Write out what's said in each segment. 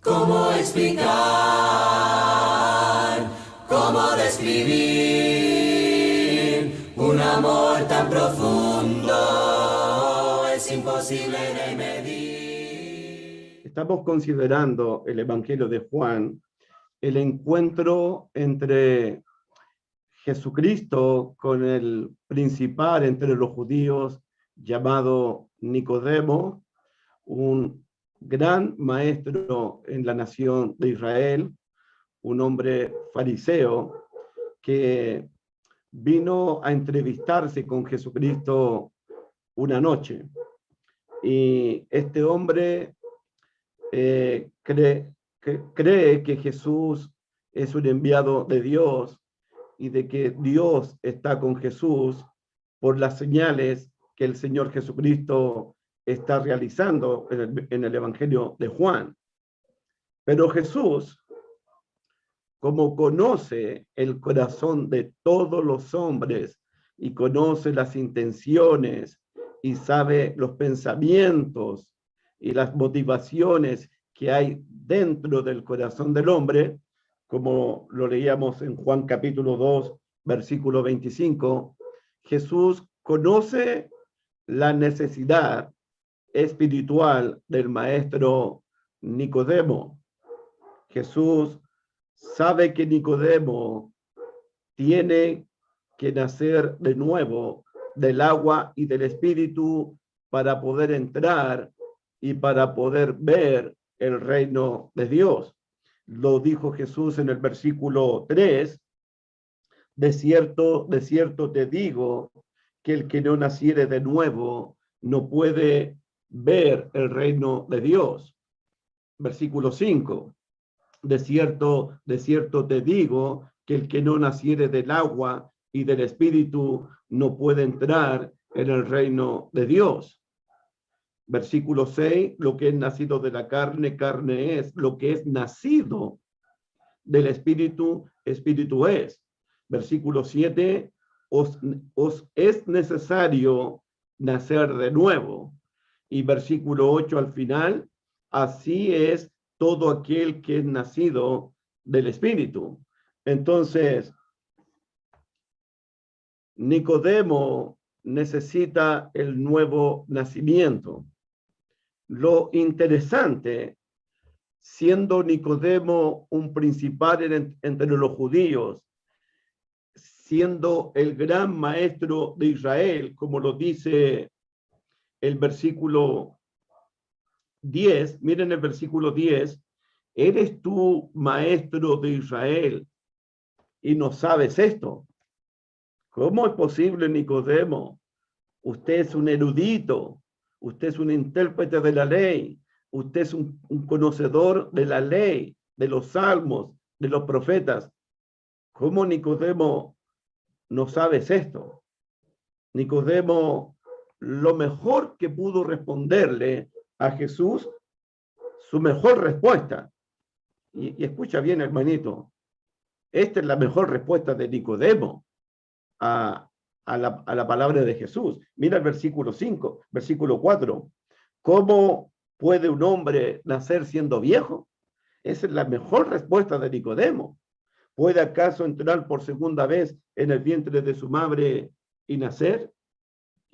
¿Cómo explicar? ¿Cómo describir un amor tan profundo? Es imposible de medir. Estamos considerando el Evangelio de Juan, el encuentro entre Jesucristo con el principal entre los judíos llamado Nicodemo, un gran maestro en la nación de Israel, un hombre fariseo que vino a entrevistarse con Jesucristo una noche. Y este hombre cree que Jesús es un enviado de Dios y de que Dios está con Jesús por las señales que el Señor Jesucristo está realizando en el Evangelio de Juan. Pero Jesús, como conoce el corazón de todos los hombres y conoce las intenciones y sabe los pensamientos y las motivaciones que hay dentro del corazón del hombre, como lo leíamos en Juan capítulo 2, versículo 25, Jesús conoce la necesidad espiritual del maestro Nicodemo. Jesús sabe que Nicodemo tiene que nacer de nuevo del agua y del espíritu para poder entrar y para poder ver el reino de Dios. Lo dijo Jesús en el versículo 3, de cierto te digo que el que no naciere de nuevo no puede ver el reino de Dios. Versículo 5, de cierto te digo que el que no naciere del agua y del espíritu no puede entrar en el reino de Dios. Versículo 6, lo que es nacido de la carne, carne es, lo que es nacido del espíritu, espíritu es. Versículo 7, os es necesario nacer de nuevo. Y versículo 8 al final, así es todo aquel que es nacido del espíritu. Entonces, Nicodemo necesita el nuevo nacimiento. Lo interesante, siendo Nicodemo un principal entre los judíos, siendo el gran maestro de Israel, como lo dice el versículo 10, miren el versículo 10, ¿eres tú maestro de Israel y no sabes esto? ¿Cómo es posible, Nicodemo? Usted es un erudito, usted es un intérprete de la ley, usted es un conocedor de la ley, de los salmos, de los profetas. ¿Cómo, Nicodemo, no sabes esto? Nicodemo, lo mejor que pudo responderle a Jesús, su mejor respuesta. Y escucha bien, hermanito, esta es la mejor respuesta de Nicodemo a la palabra de Jesús. Mira el versículo 5, versículo 4. ¿Cómo puede un hombre nacer siendo viejo? Esa es la mejor respuesta de Nicodemo. ¿Puede acaso entrar por segunda vez en el vientre de su madre y nacer?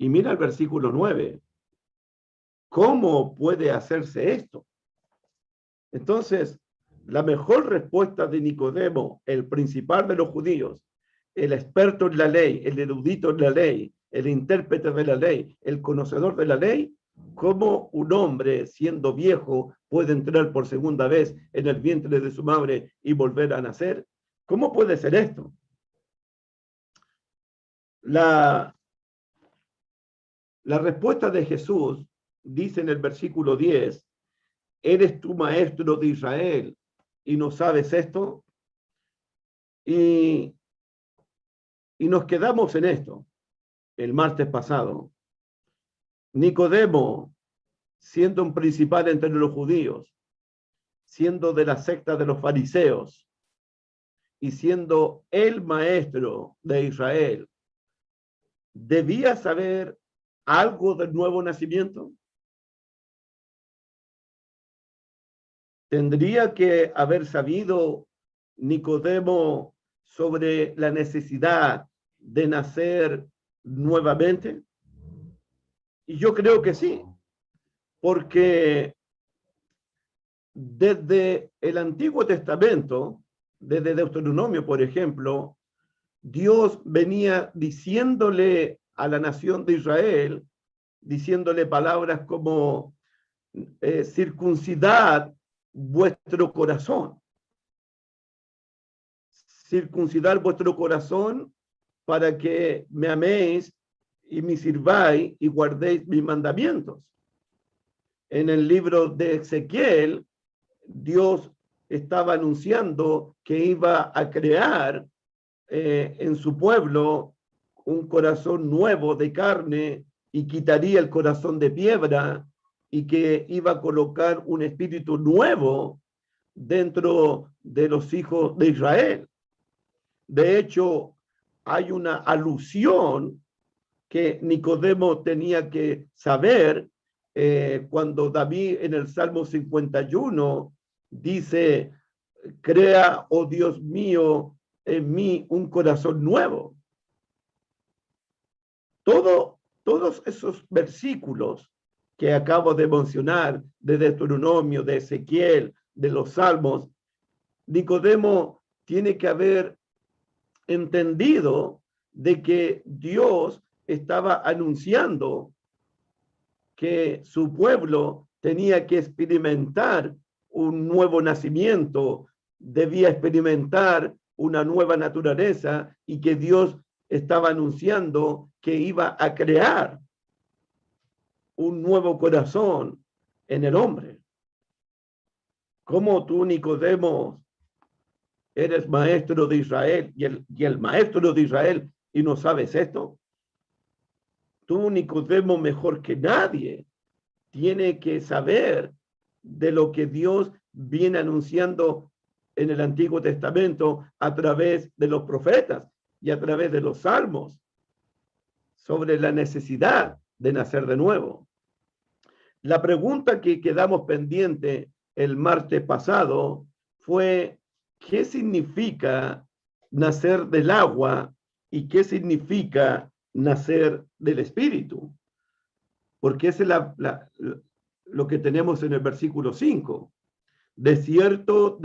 Y mira el versículo 9. ¿Cómo puede hacerse esto? Entonces, la mejor respuesta de Nicodemo, el principal de los judíos, el experto en la ley, el erudito en la ley, el intérprete de la ley, el conocedor de la ley, ¿cómo un hombre siendo viejo puede entrar por segunda vez en el vientre de su madre y volver a nacer? ¿Cómo puede ser esto? La respuesta de Jesús dice en el versículo 10, ¿eres tú maestro de Israel y no sabes esto? Y nos quedamos en esto el martes pasado. Nicodemo, siendo un principal entre los judíos, siendo de la secta de los fariseos y siendo el maestro de Israel, ¿debía saber algo del nuevo nacimiento? ¿Tendría que haber sabido Nicodemo sobre la necesidad de nacer nuevamente? Y yo creo que sí, porque desde el Antiguo Testamento, desde Deuteronomio, por ejemplo, Dios venía diciéndole a la nación de Israel, diciéndole palabras como circuncidad vuestro corazón, circuncidar vuestro corazón para que me améis y me sirváis y guardéis mis mandamientos. En el libro de Ezequiel, Dios estaba anunciando que iba a crear en su pueblo un corazón nuevo de carne y quitaría el corazón de piedra y que iba a colocar un espíritu nuevo dentro de los hijos de Israel. De hecho, hay una alusión que Nicodemo tenía que saber cuando David en el Salmo 51 dice, crea, oh Dios mío, en mí un corazón nuevo. Todos esos versículos que acabo de mencionar, de Deuteronomio, de Ezequiel, de los Salmos, Nicodemo tiene que haber entendido de que Dios estaba anunciando que su pueblo tenía que experimentar un nuevo nacimiento, debía experimentar una nueva naturaleza y que Dios estaba anunciando que iba a crear un nuevo corazón en el hombre. ¿Cómo tú, Nicodemo, eres maestro de Israel y el maestro de Israel y no sabes esto? Tú, Nicodemo, mejor que nadie, tiene que saber de lo que Dios viene anunciando en el Antiguo Testamento a través de los profetas y a través de los salmos sobre la necesidad de nacer de nuevo. La pregunta que quedamos pendiente el martes pasado fue, ¿qué significa nacer del agua y qué significa nacer del Espíritu? Porque ese es lo que tenemos en el versículo 5. De cierto,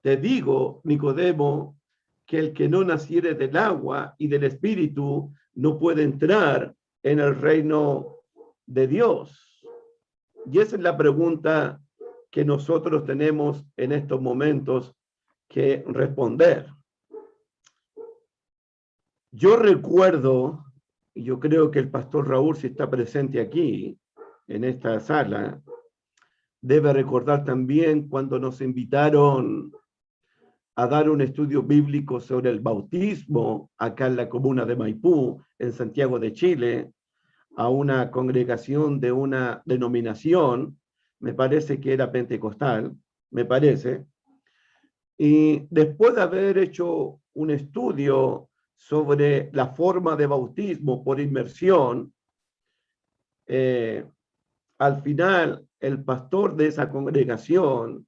te digo, Nicodemo, que el que no naciere del agua y del Espíritu no puede entrar en el reino de Dios. Y esa es la pregunta que nosotros tenemos en estos momentos que responder. Yo recuerdo, y yo creo que el pastor Raúl, si está presente aquí, en esta sala, debe recordar también cuando nos invitaron a dar un estudio bíblico sobre el bautismo acá en la comuna de Maipú, en Santiago de Chile, a una congregación de una denominación, me parece que era pentecostal, me parece, y después de haber hecho un estudio sobre la forma de bautismo por inmersión, al final el pastor de esa congregación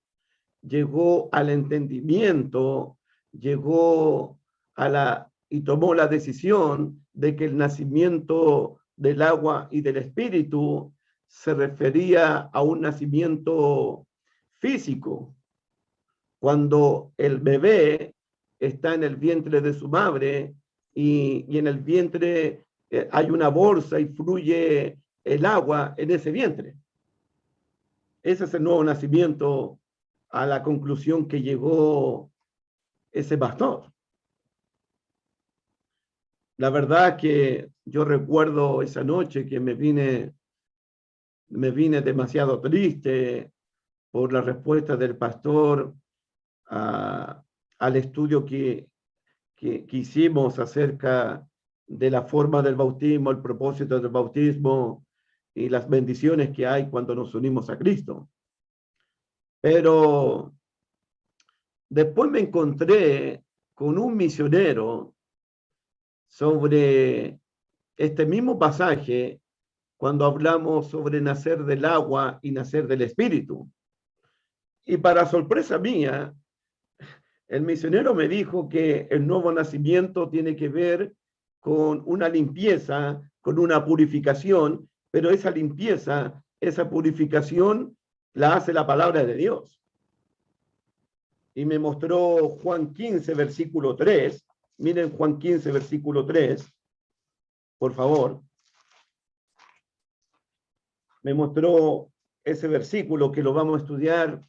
llegó al entendimiento, llegó y tomó la decisión de que el nacimiento del agua y del espíritu se refería a un nacimiento físico. Cuando el bebé está en el vientre de su madre y en el vientre hay una bolsa y fluye el agua en ese vientre. Ese es el nuevo nacimiento a la conclusión que llegó ese pastor. La verdad que yo recuerdo esa noche que me vine demasiado triste por la respuesta del pastor al estudio que hicimos acerca de la forma del bautismo, el propósito del bautismo y las bendiciones que hay cuando nos unimos a Cristo. Pero después me encontré con un misionero sobre este mismo pasaje cuando hablamos sobre nacer del agua y nacer del espíritu. Y para sorpresa mía, el misionero me dijo que el nuevo nacimiento tiene que ver con una limpieza, con una purificación, pero esa limpieza, esa purificación la hace la palabra de Dios. Y me mostró Juan 15, versículo 3. Miren Juan 15, versículo 3, por favor. Me mostró ese versículo que lo vamos a estudiar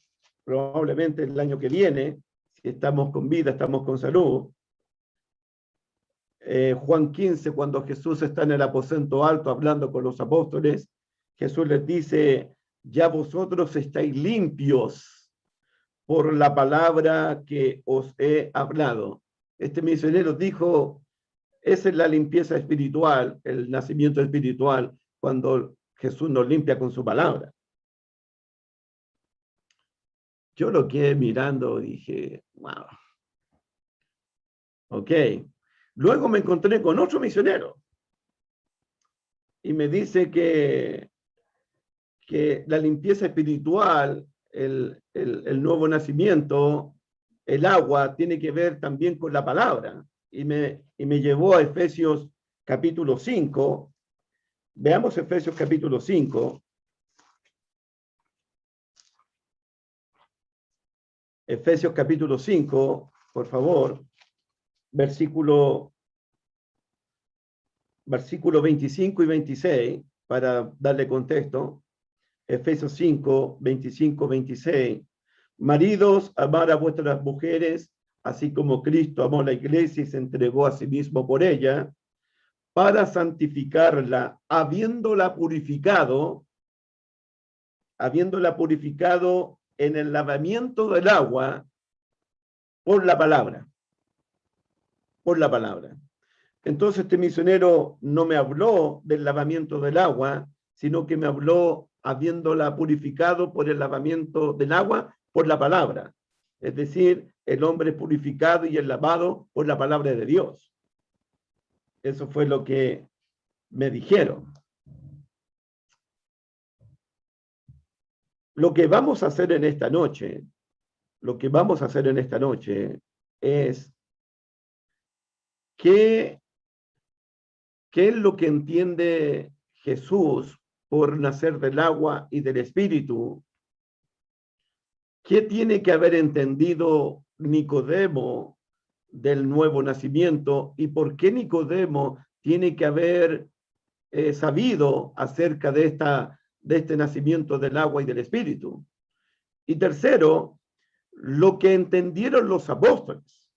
probablemente el año que viene, si estamos con vida, estamos con salud. Juan 15, cuando Jesús está en el aposento alto hablando con los apóstoles, Jesús les dice, ya vosotros estáis limpios por la palabra que os he hablado. Este misionero dijo, esa es la limpieza espiritual, el nacimiento espiritual, cuando Jesús nos limpia con su palabra. Yo lo quedé mirando y dije, wow. Ok. Luego me encontré con otro misionero y me dice que la limpieza espiritual, el nuevo nacimiento, el agua, tiene que ver también con la palabra. Y me llevó a Efesios capítulo 5. Veamos Efesios capítulo 5. Efesios capítulo 5, por favor, versículo 25 y 26, para darle contexto. Efesios 5, 25, 26. Maridos, amad a vuestras mujeres, así como Cristo amó a la iglesia y se entregó a sí mismo por ella, para santificarla, habiéndola purificado en el lavamiento del agua por la palabra. Por la palabra. Entonces este misionero no me habló del lavamiento del agua, sino que me habló habiéndola purificado por el lavamiento del agua por la palabra. Es decir, el hombre es purificado y es lavado por la palabra de Dios. Eso fue lo que me dijeron. Lo que vamos a hacer en esta noche, es ¿qué es lo que entiende Jesús por nacer del agua y del espíritu? ¿Qué tiene que haber entendido Nicodemo del nuevo nacimiento? ¿Y por qué Nicodemo tiene que haber sabido acerca de este nacimiento del agua y del espíritu? Y tercero, lo que entendieron los apóstoles.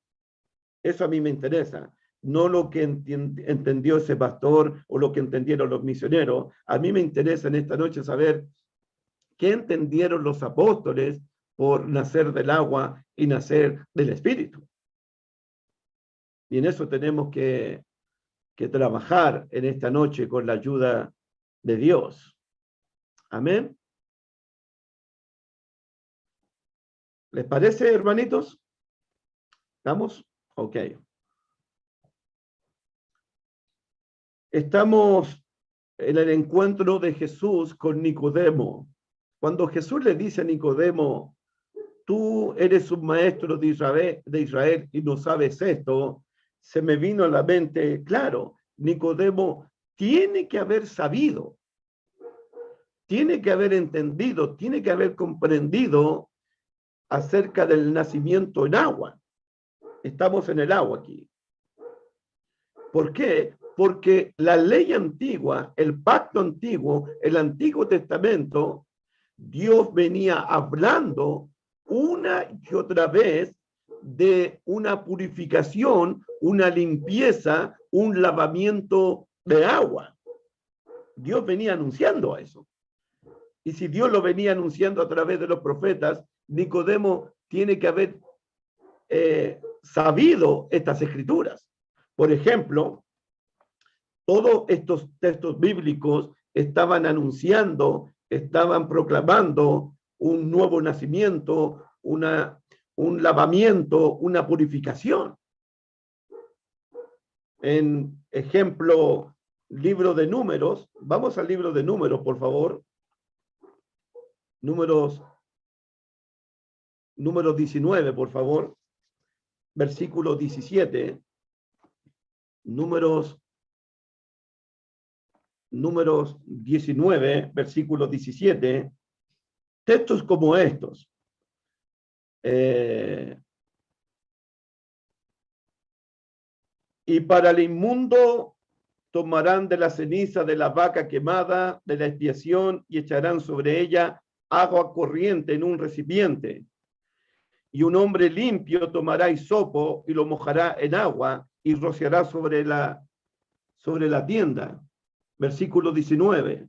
Eso a mí me interesa. No lo que entendió ese pastor o lo que entendieron los misioneros. A mí me interesa en esta noche saber qué entendieron los apóstoles por nacer del agua y nacer del espíritu. Y en eso tenemos que trabajar en esta noche con la ayuda de Dios. Amén. ¿Les parece, hermanitos? ¿Estamos? Ok. Estamos en el encuentro de Jesús con Nicodemo. Cuando Jesús le dice a Nicodemo, tú eres un maestro de Israel y no sabes esto, se me vino a la mente, claro, Nicodemo tiene que haber sabido, tiene que haber entendido, tiene que haber comprendido acerca del nacimiento en agua. Estamos en el agua aquí. ¿Por qué? Porque la ley antigua, el pacto antiguo, el Antiguo Testamento, Dios venía hablando una y otra vez de una purificación, una limpieza, un lavamiento de agua. Dios venía anunciando eso. Y si Dios lo venía anunciando a través de los profetas, Nicodemo tiene que haber sabido estas escrituras. Por ejemplo, todos estos textos bíblicos estaban anunciando, estaban proclamando un nuevo nacimiento, un lavamiento, una purificación. En ejemplo, libro de Números, vamos al libro de Números, por favor. Números número 19, por favor. Versículo 17. Números 19, versículo 17. Textos como estos. Y para el inmundo tomarán de la ceniza de la vaca quemada, de la expiación, y echarán sobre ella agua corriente en un recipiente. Y un hombre limpio tomará hisopo y lo mojará en agua y rociará sobre la tienda. Versículo 19.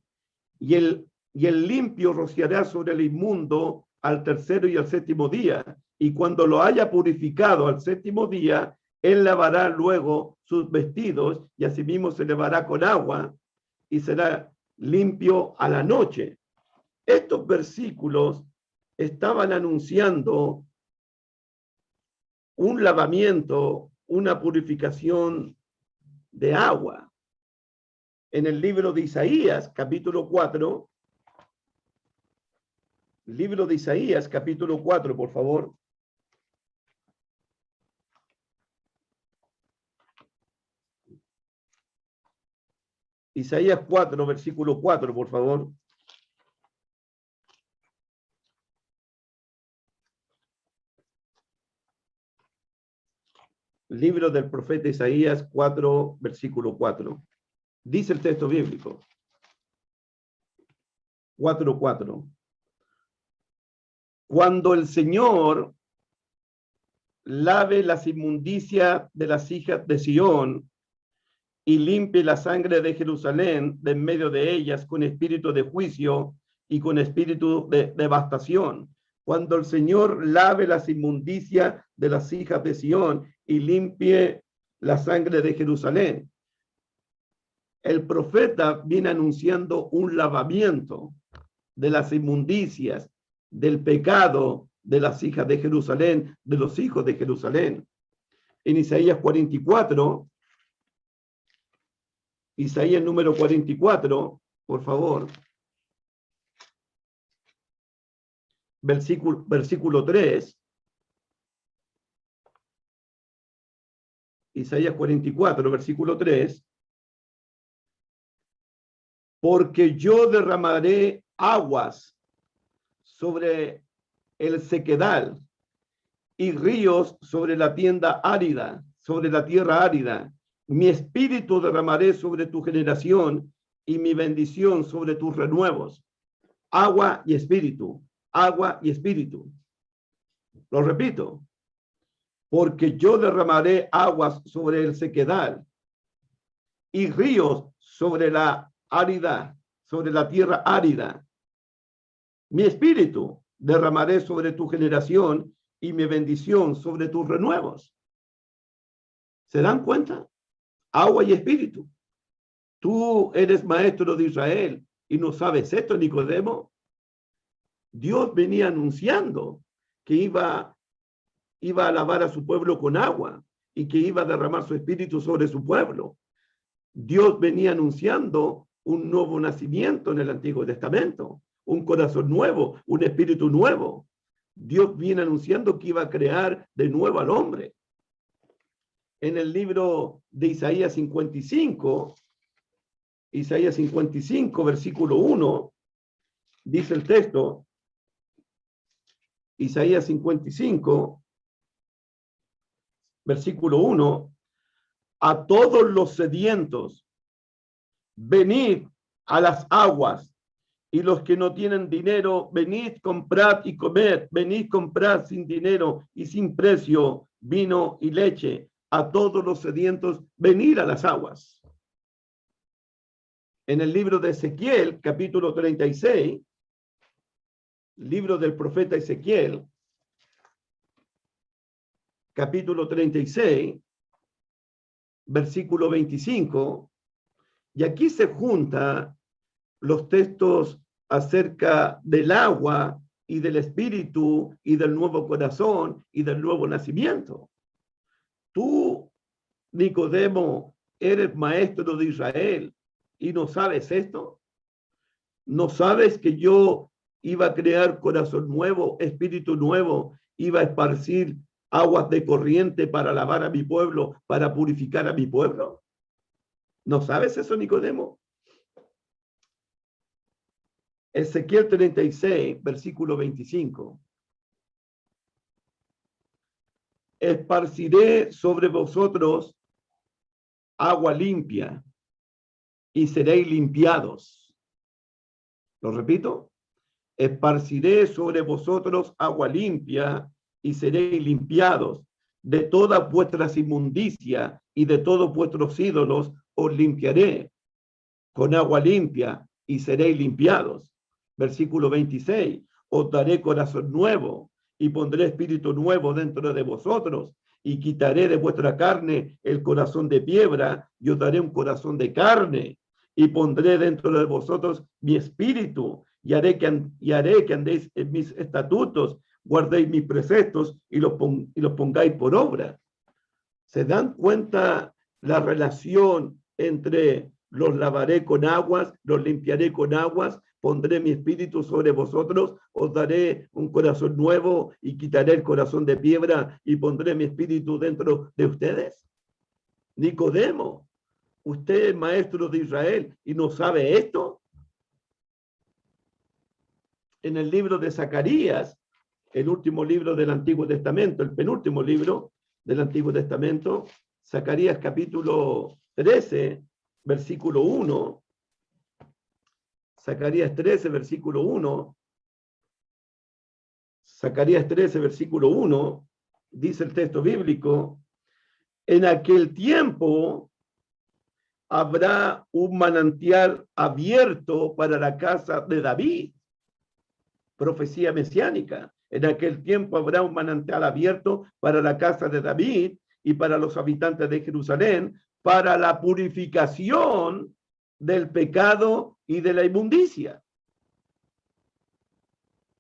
Y el limpio rociará sobre el inmundo al tercero y al séptimo día. Y cuando lo haya purificado al séptimo día, él lavará luego sus vestidos y asimismo se lavará con agua y será limpio a la noche. Estos versículos estaban anunciando un lavamiento, una purificación de agua. En el libro de Isaías, capítulo 4, libro de Isaías, capítulo 4, por favor. Isaías 4, versículo 4, por favor. Libro del profeta Isaías 4, versículo 4. Dice el texto bíblico. 4:4. Cuando el Señor lave las inmundicias de las hijas de Sión y limpie la sangre de Jerusalén de en medio de ellas con espíritu de juicio y con espíritu de devastación. Cuando el Señor lave las inmundicias de las hijas de Sión y limpie la sangre de Jerusalén. El profeta viene anunciando un lavamiento de las inmundicias, del pecado de las hijas de Jerusalén, de los hijos de Jerusalén. En Isaías 44, Isaías número 44, por favor. Versículo 3. Isaías 44, versículo 3. Porque yo derramaré aguas sobre el sequedal y ríos sobre la tienda árida, sobre la tierra árida. Mi espíritu derramaré sobre tu generación y mi bendición sobre tus renuevos. Agua y espíritu, agua y espíritu. Lo repito. Porque yo derramaré aguas sobre el sequedal y ríos sobre la árida, sobre la tierra árida. Mi espíritu derramaré sobre tu generación y mi bendición sobre tus renuevos. ¿Se dan cuenta? Agua y espíritu. Tú eres maestro de Israel y no sabes esto, Nicodemo. Dios venía anunciando que iba a lavar a su pueblo con agua y que iba a derramar su espíritu sobre su pueblo. Dios venía anunciando un nuevo nacimiento en el Antiguo Testamento, un corazón nuevo, un espíritu nuevo. Dios viene anunciando que iba a crear de nuevo al hombre. En el libro de Isaías 55, versículo 1, dice el texto, Isaías 55, versículo 1, a todos los sedientos, venid a las aguas, y los que no tienen dinero, venid, comprad y comed, venid, comprad sin dinero y sin precio vino y leche, a todos los sedientos, venid a las aguas. En el libro de Ezequiel, capítulo 36, libro del profeta Ezequiel, capítulo 36, versículo 25, y aquí se juntan los textos acerca del agua y del espíritu y del nuevo corazón y del nuevo nacimiento. Tú, Nicodemo, eres maestro de Israel y no sabes esto. ¿No sabes que yo iba a crear corazón nuevo, espíritu nuevo iba a esparcir aguas de corriente para lavar a mi pueblo, para purificar a mi pueblo? ¿No sabes eso, Nicodemo? Ezequiel 36, versículo 25. Esparciré sobre vosotros agua limpia y seréis limpiados. Lo repito. Esparciré sobre vosotros agua limpia y seréis limpiados. De todas vuestras inmundicias y de todos vuestros ídolos os limpiaré con agua limpia y seréis limpiados. Versículo 26. Os daré corazón nuevo y pondré espíritu nuevo dentro de vosotros y quitaré de vuestra carne el corazón de piedra y os daré un corazón de carne y pondré dentro de vosotros mi espíritu y haré que andéis en mis estatutos, guardéis mis preceptos y los pongáis por obra. ¿Se dan cuenta la relación entre los lavaré con aguas, los limpiaré con aguas, pondré mi espíritu sobre vosotros, os daré un corazón nuevo y quitaré el corazón de piedra y pondré mi espíritu dentro de ustedes? Nicodemo, usted es maestro de Israel y no sabe esto. En el libro de Zacarías, el último libro del Antiguo Testamento, el penúltimo libro del Antiguo Testamento, Zacarías capítulo 13, versículo 1, Zacarías 13, versículo 1, Zacarías 13, versículo 1, dice el texto bíblico, en aquel tiempo habrá un manantial abierto para la casa de David. Profecía mesiánica. En aquel tiempo habrá un manantial abierto para la casa de David y para los habitantes de Jerusalén, para la purificación del pecado y de la inmundicia.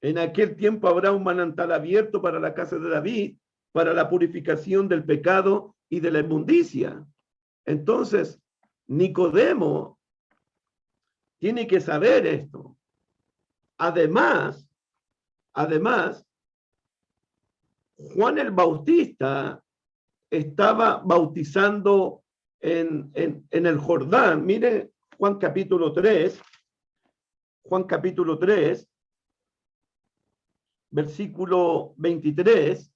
En aquel tiempo habrá un manantial abierto para la casa de David, para la purificación del pecado y de la inmundicia. Entonces, Nicodemo tiene que saber esto. Además, Juan el Bautista estaba bautizando en el Jordán. Mire Juan capítulo 3, versículo 23.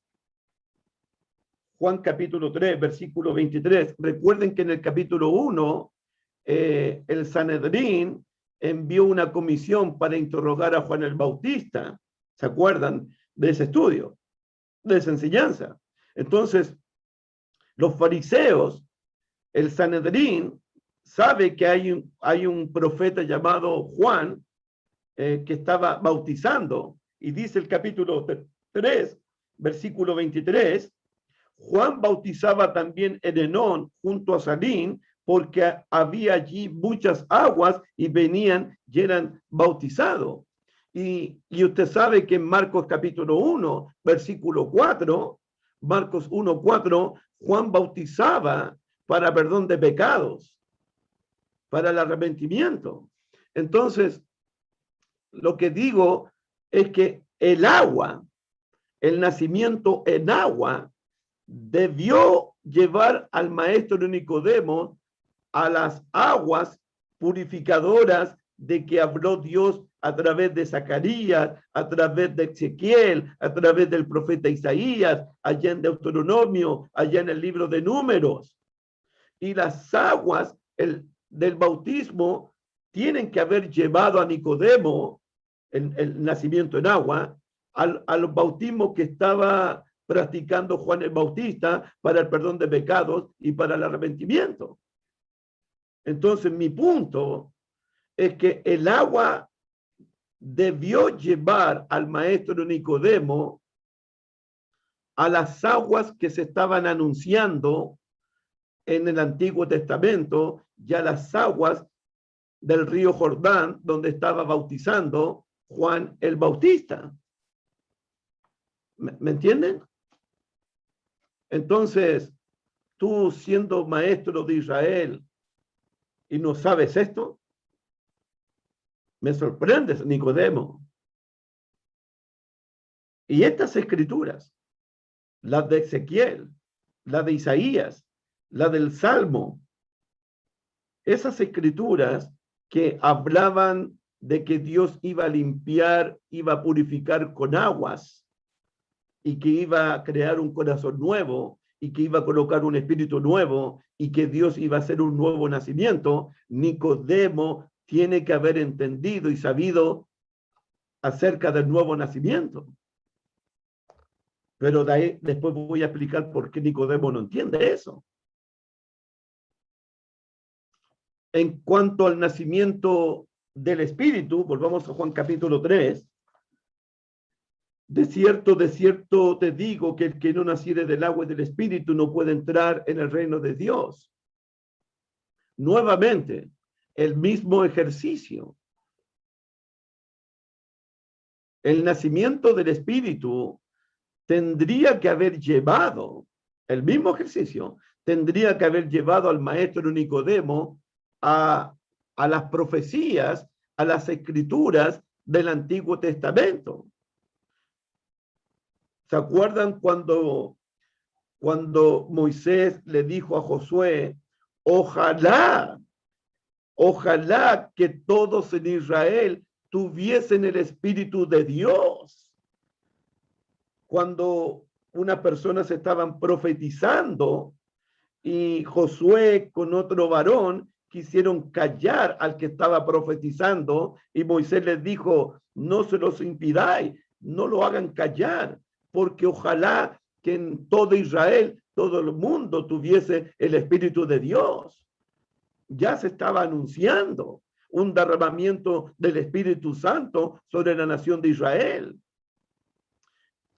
Juan capítulo 3, versículo 23. Recuerden que en el capítulo 1, el Sanedrín envió una comisión para interrogar a Juan el Bautista. ¿Se acuerdan de ese estudio, de esa enseñanza? Entonces, los fariseos, el Sanedrín, sabe que hay un profeta llamado Juan que estaba bautizando, y dice el capítulo 3, versículo 23, Juan bautizaba también en Enón junto a Salim, porque había allí muchas aguas y venían y eran bautizados. Y usted sabe que en Marcos capítulo 1, versículo 4, Marcos 1, 4, Juan bautizaba para perdón de pecados, para el arrepentimiento. Entonces, lo que digo es que el agua, el nacimiento en agua, debió llevar al maestro Nicodemo a las aguas purificadoras de que habló Dios a través de Zacarías, a través de Ezequiel, a través del profeta Isaías, allá en Deuteronomio, allá en el libro de Números. Y las aguas del bautismo tienen que haber llevado a Nicodemo, el nacimiento en agua, al bautismo que estaba practicando Juan el Bautista para el perdón de pecados y para el arrepentimiento. Entonces, mi punto es que el agua debió llevar al maestro Nicodemo a las aguas que se estaban anunciando en el Antiguo Testamento, ya las aguas del río Jordán, donde estaba bautizando Juan el Bautista. ¿Me entienden? Entonces, tú siendo maestro de Israel y no sabes esto, me sorprendes, Nicodemo. Y estas escrituras, las de Ezequiel, la de Isaías, la del Salmo, esas escrituras que hablaban de que Dios iba a limpiar, iba a purificar con aguas y que iba a crear un corazón nuevo y que iba a colocar un espíritu nuevo y que Dios iba a hacer un nuevo nacimiento, Nicodemo tiene que haber entendido y sabido acerca del nuevo nacimiento. Pero de ahí después voy a explicar por qué Nicodemo no entiende eso. En cuanto al nacimiento del Espíritu, volvamos a Juan capítulo 3. De cierto te digo que el que no naciere del agua y del Espíritu no puede entrar en el reino de Dios. Nuevamente, el mismo ejercicio. El nacimiento del Espíritu tendría que haber llevado, el mismo ejercicio, tendría que haber llevado al maestro Nicodemo a las profecías, a las escrituras del Antiguo Testamento. ¿Se acuerdan cuando Moisés le dijo a Josué, ojalá que todos en Israel tuviesen el Espíritu de Dios? Cuando unas personas estaban profetizando y Josué con otro varón quisieron callar al que estaba profetizando y Moisés les dijo, no se los impidáis, no lo hagan callar, porque ojalá que en todo Israel, todo el mundo tuviese el Espíritu de Dios. Ya se estaba anunciando un derramamiento del Espíritu Santo sobre la nación de Israel.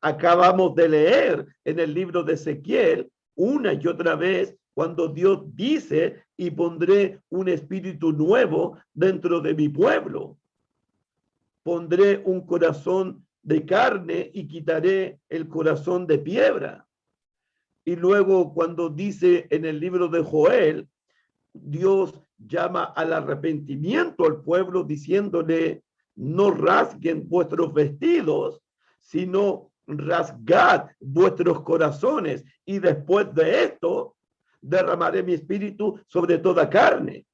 Acabamos de leer en el libro de Ezequiel una y otra vez cuando Dios dice, y pondré un espíritu nuevo dentro de mi pueblo. Pondré un corazón de carne y quitaré el corazón de piedra. Y luego cuando dice en el libro de Joel, Dios llama al arrepentimiento al pueblo diciéndole, no rasguen vuestros vestidos, sino rasgad vuestros corazones y después de esto derramaré mi espíritu sobre toda carne.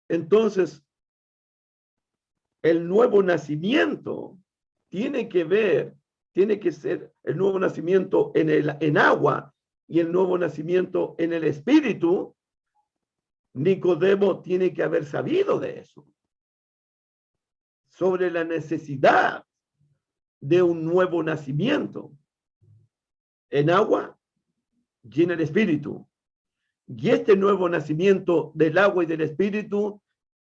Entonces, el nuevo nacimiento tiene que ser el nuevo nacimiento en agua y el nuevo nacimiento en el espíritu. Nicodemo tiene que haber sabido de eso, sobre la necesidad de un nuevo nacimiento en agua y en el espíritu. Y este nuevo nacimiento del agua y del espíritu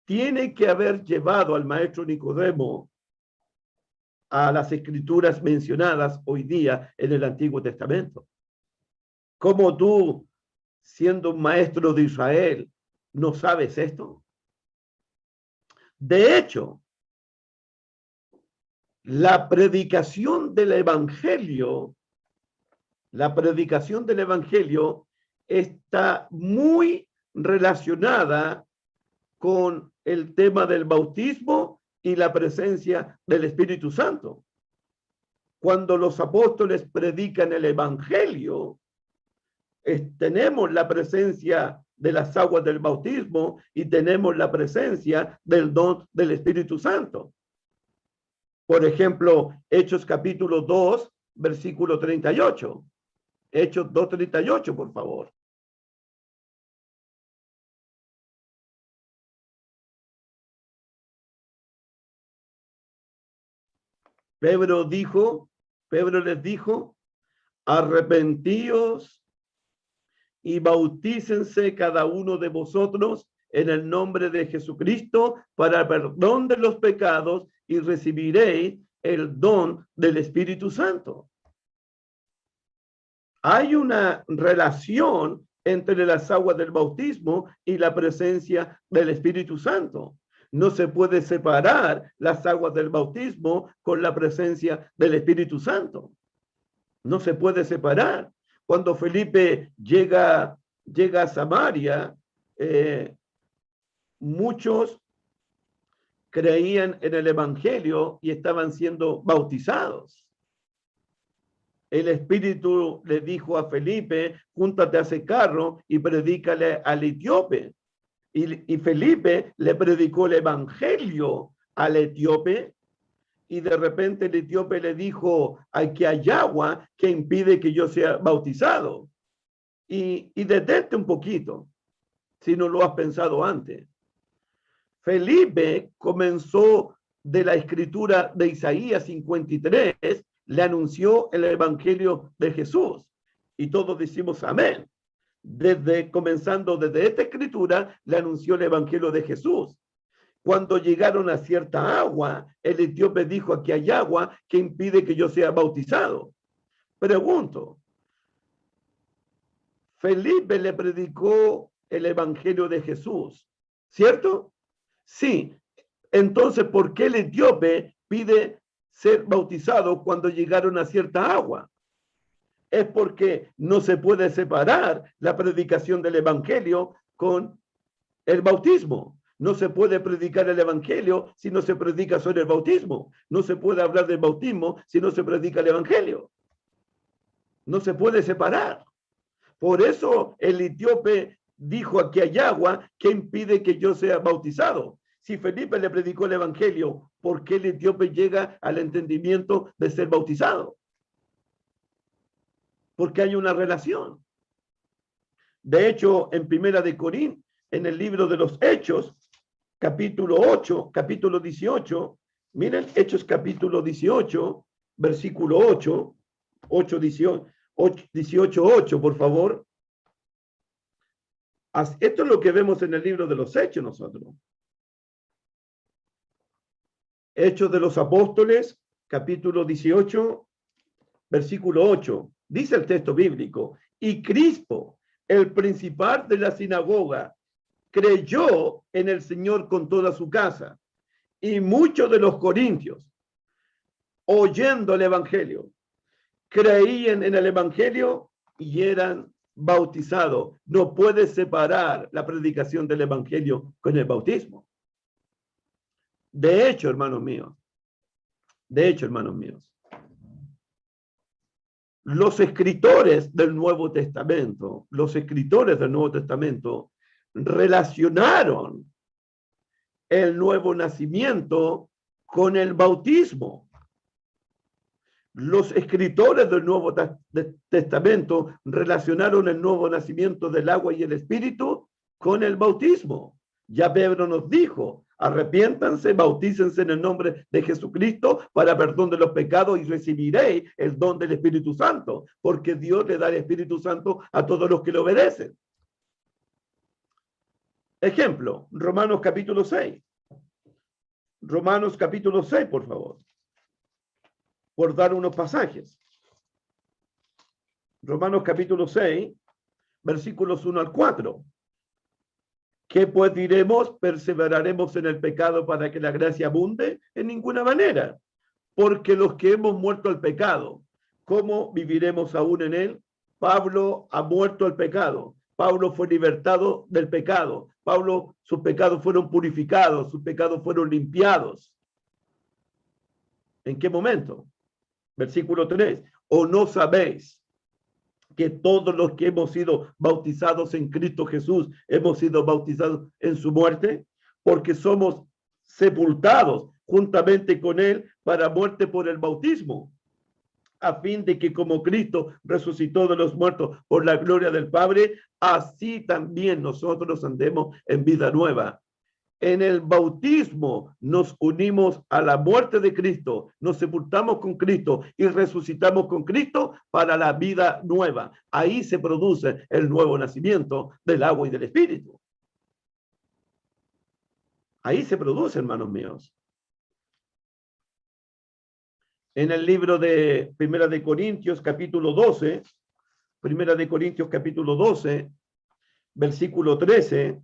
tiene que haber llevado al maestro Nicodemo a las escrituras mencionadas hoy día en el Antiguo Testamento. ¿Cómo tú, siendo un maestro de Israel, no sabes esto? De hecho, la predicación del evangelio está muy relacionada con el tema del bautismo y la presencia del Espíritu Santo. Cuando los apóstoles predican el evangelio, tenemos la presencia de las aguas del bautismo y tenemos la presencia del don del Espíritu Santo. Por ejemplo, Hechos capítulo 2, versículo 38. Hechos 2:38, por favor. Pedro les dijo, arrepentíos y bautícense cada uno de vosotros en el nombre de Jesucristo para perdón de los pecados y recibiréis el don del Espíritu Santo. Hay una relación entre las aguas del bautismo y la presencia del Espíritu Santo. No se puede separar las aguas del bautismo con la presencia del Espíritu Santo. No se puede separar. Cuando Felipe llega a Samaria, muchos creían en el Evangelio y estaban siendo bautizados. El Espíritu le dijo a Felipe, júntate a ese carro y predícale al etíope. Y Felipe le predicó el Evangelio al etíope, y de repente el etíope le dijo, aquí hay agua que impide que yo sea bautizado. Y detente un poquito, si no lo has pensado antes. Felipe comenzó de la escritura de Isaías 53, le anunció el Evangelio de Jesús. Y todos decimos amén. Comenzando desde esta escritura, le anunció el Evangelio de Jesús. Cuando llegaron a cierta agua, el etíope dijo, aquí hay agua que impide que yo sea bautizado. Pregunto, Felipe le predicó el Evangelio de Jesús, ¿cierto? Sí. Entonces, ¿por qué el etíope pide ser bautizado cuando llegaron a cierta agua? Es porque no se puede separar la predicación del Evangelio con el bautismo. No se puede predicar el Evangelio si no se predica sobre el bautismo. No se puede hablar del bautismo si no se predica el Evangelio. No se puede separar. Por eso el etíope dijo, aquí hay agua que impide que yo sea bautizado. Si Felipe le predicó el Evangelio, ¿por qué el etíope llega al entendimiento de ser bautizado? Porque hay una relación. De hecho, en Primera de Corintios, en el libro de los Hechos, capítulo 8, capítulo 18, miren, Hechos capítulo 18, versículo 8, 18, 8, por favor. Esto es lo que vemos en el libro de los Hechos nosotros. Hechos de los Apóstoles, capítulo 18, versículo 8. Dice el texto bíblico, y Crispo, el principal de la sinagoga, creyó en el Señor con toda su casa. Y muchos de los corintios, oyendo el Evangelio, creían en el Evangelio y eran bautizados. No puedes separar la predicación del Evangelio con el bautismo. De hecho, hermanos míos, los escritores del Nuevo Testamento, relacionaron el nuevo nacimiento con el bautismo. Los escritores del Nuevo Testamento relacionaron el nuevo nacimiento del agua y el espíritu con el bautismo. Ya Pedro nos dijo, arrepiéntanse, bautícense en el nombre de Jesucristo para perdón de los pecados y recibiréis el don del Espíritu Santo, porque Dios le da el Espíritu Santo a todos los que le obedecen. Ejemplo, Romanos capítulo 6. Romanos capítulo 6, por favor. Por dar unos pasajes. Romanos capítulo 6, versículos 1 al 4. ¿Qué pues diremos? ¿Perseveraremos en el pecado para que la gracia abunde? En ninguna manera. Porque los que hemos muerto al pecado, ¿cómo viviremos aún en él? Pablo ha muerto al pecado. Pablo fue libertado del pecado. Pablo, sus pecados fueron purificados, sus pecados fueron limpiados. ¿En qué momento? Versículo 3. ¿O no sabéis que todos los que hemos sido bautizados en Cristo Jesús hemos sido bautizados en su muerte? Porque somos sepultados juntamente con él para muerte por el bautismo, a fin de que como Cristo resucitó de los muertos por la gloria del Padre, así también nosotros andemos en vida nueva. En el bautismo nos unimos a la muerte de Cristo, nos sepultamos con Cristo y resucitamos con Cristo para la vida nueva. Ahí se produce el nuevo nacimiento del agua y del Espíritu. Ahí se produce, hermanos míos. En el libro de Primera de Corintios, capítulo 12, Primera de Corintios, capítulo 12, versículo 13,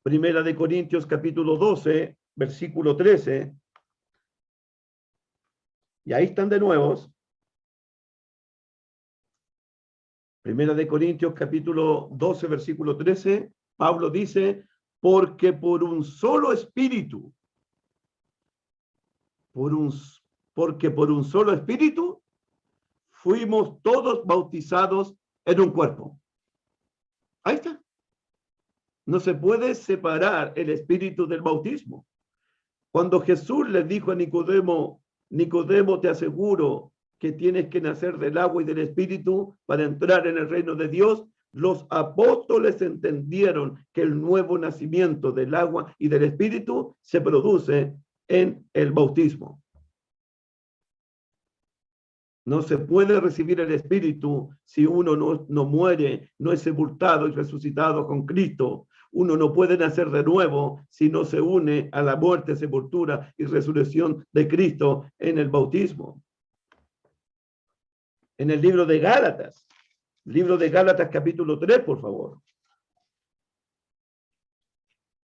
Primera de Corintios, capítulo 12, versículo 13, y ahí están de nuevo. Primera de Corintios, capítulo 12, versículo 13, Pablo dice, porque por un solo espíritu, porque por un solo espíritu fuimos todos bautizados en un cuerpo. Ahí está. No se puede separar el espíritu del bautismo. Cuando Jesús le dijo a Nicodemo, Nicodemo, te aseguro que tienes que nacer del agua y del espíritu para entrar en el reino de Dios, los apóstoles entendieron que el nuevo nacimiento del agua y del espíritu se produce en el bautismo. No se puede recibir el espíritu si uno no muere, no es sepultado y resucitado con Cristo. Uno no puede nacer de nuevo si no se une a la muerte, sepultura y resurrección de Cristo en el bautismo. En el libro de Gálatas capítulo 3, por favor.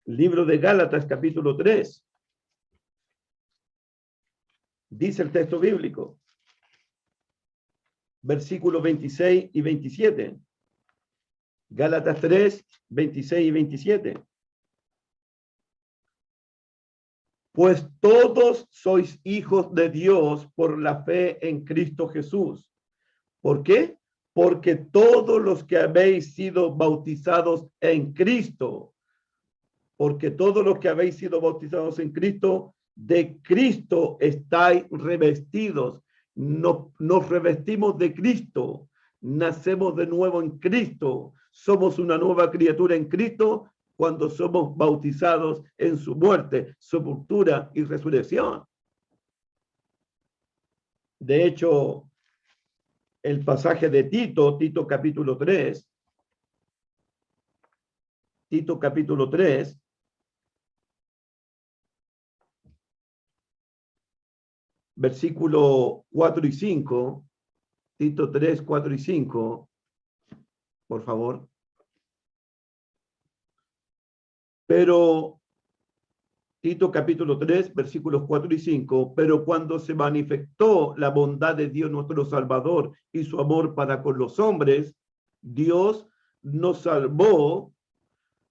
Libro de Gálatas capítulo 3. Dice el texto bíblico, versículos 26 y 27. Gálatas 3, 26 y 27. Pues todos sois hijos de Dios por la fe en Cristo Jesús. ¿Por qué? Porque todos los que habéis sido bautizados en Cristo, porque todos los que habéis sido bautizados en Cristo, de Cristo estáis revestidos. Nos revestimos de Cristo, nacemos de nuevo en Cristo, somos una nueva criatura en Cristo cuando somos bautizados en su muerte, sepultura y resurrección. De hecho, el pasaje de Tito capítulo 3, versículo 4 y 5, Tito 3, 4 y 5, por favor. Pero, Tito capítulo 3, versículos 4 y 5, pero cuando se manifestó la bondad de Dios nuestro Salvador y su amor para con los hombres, Dios nos salvó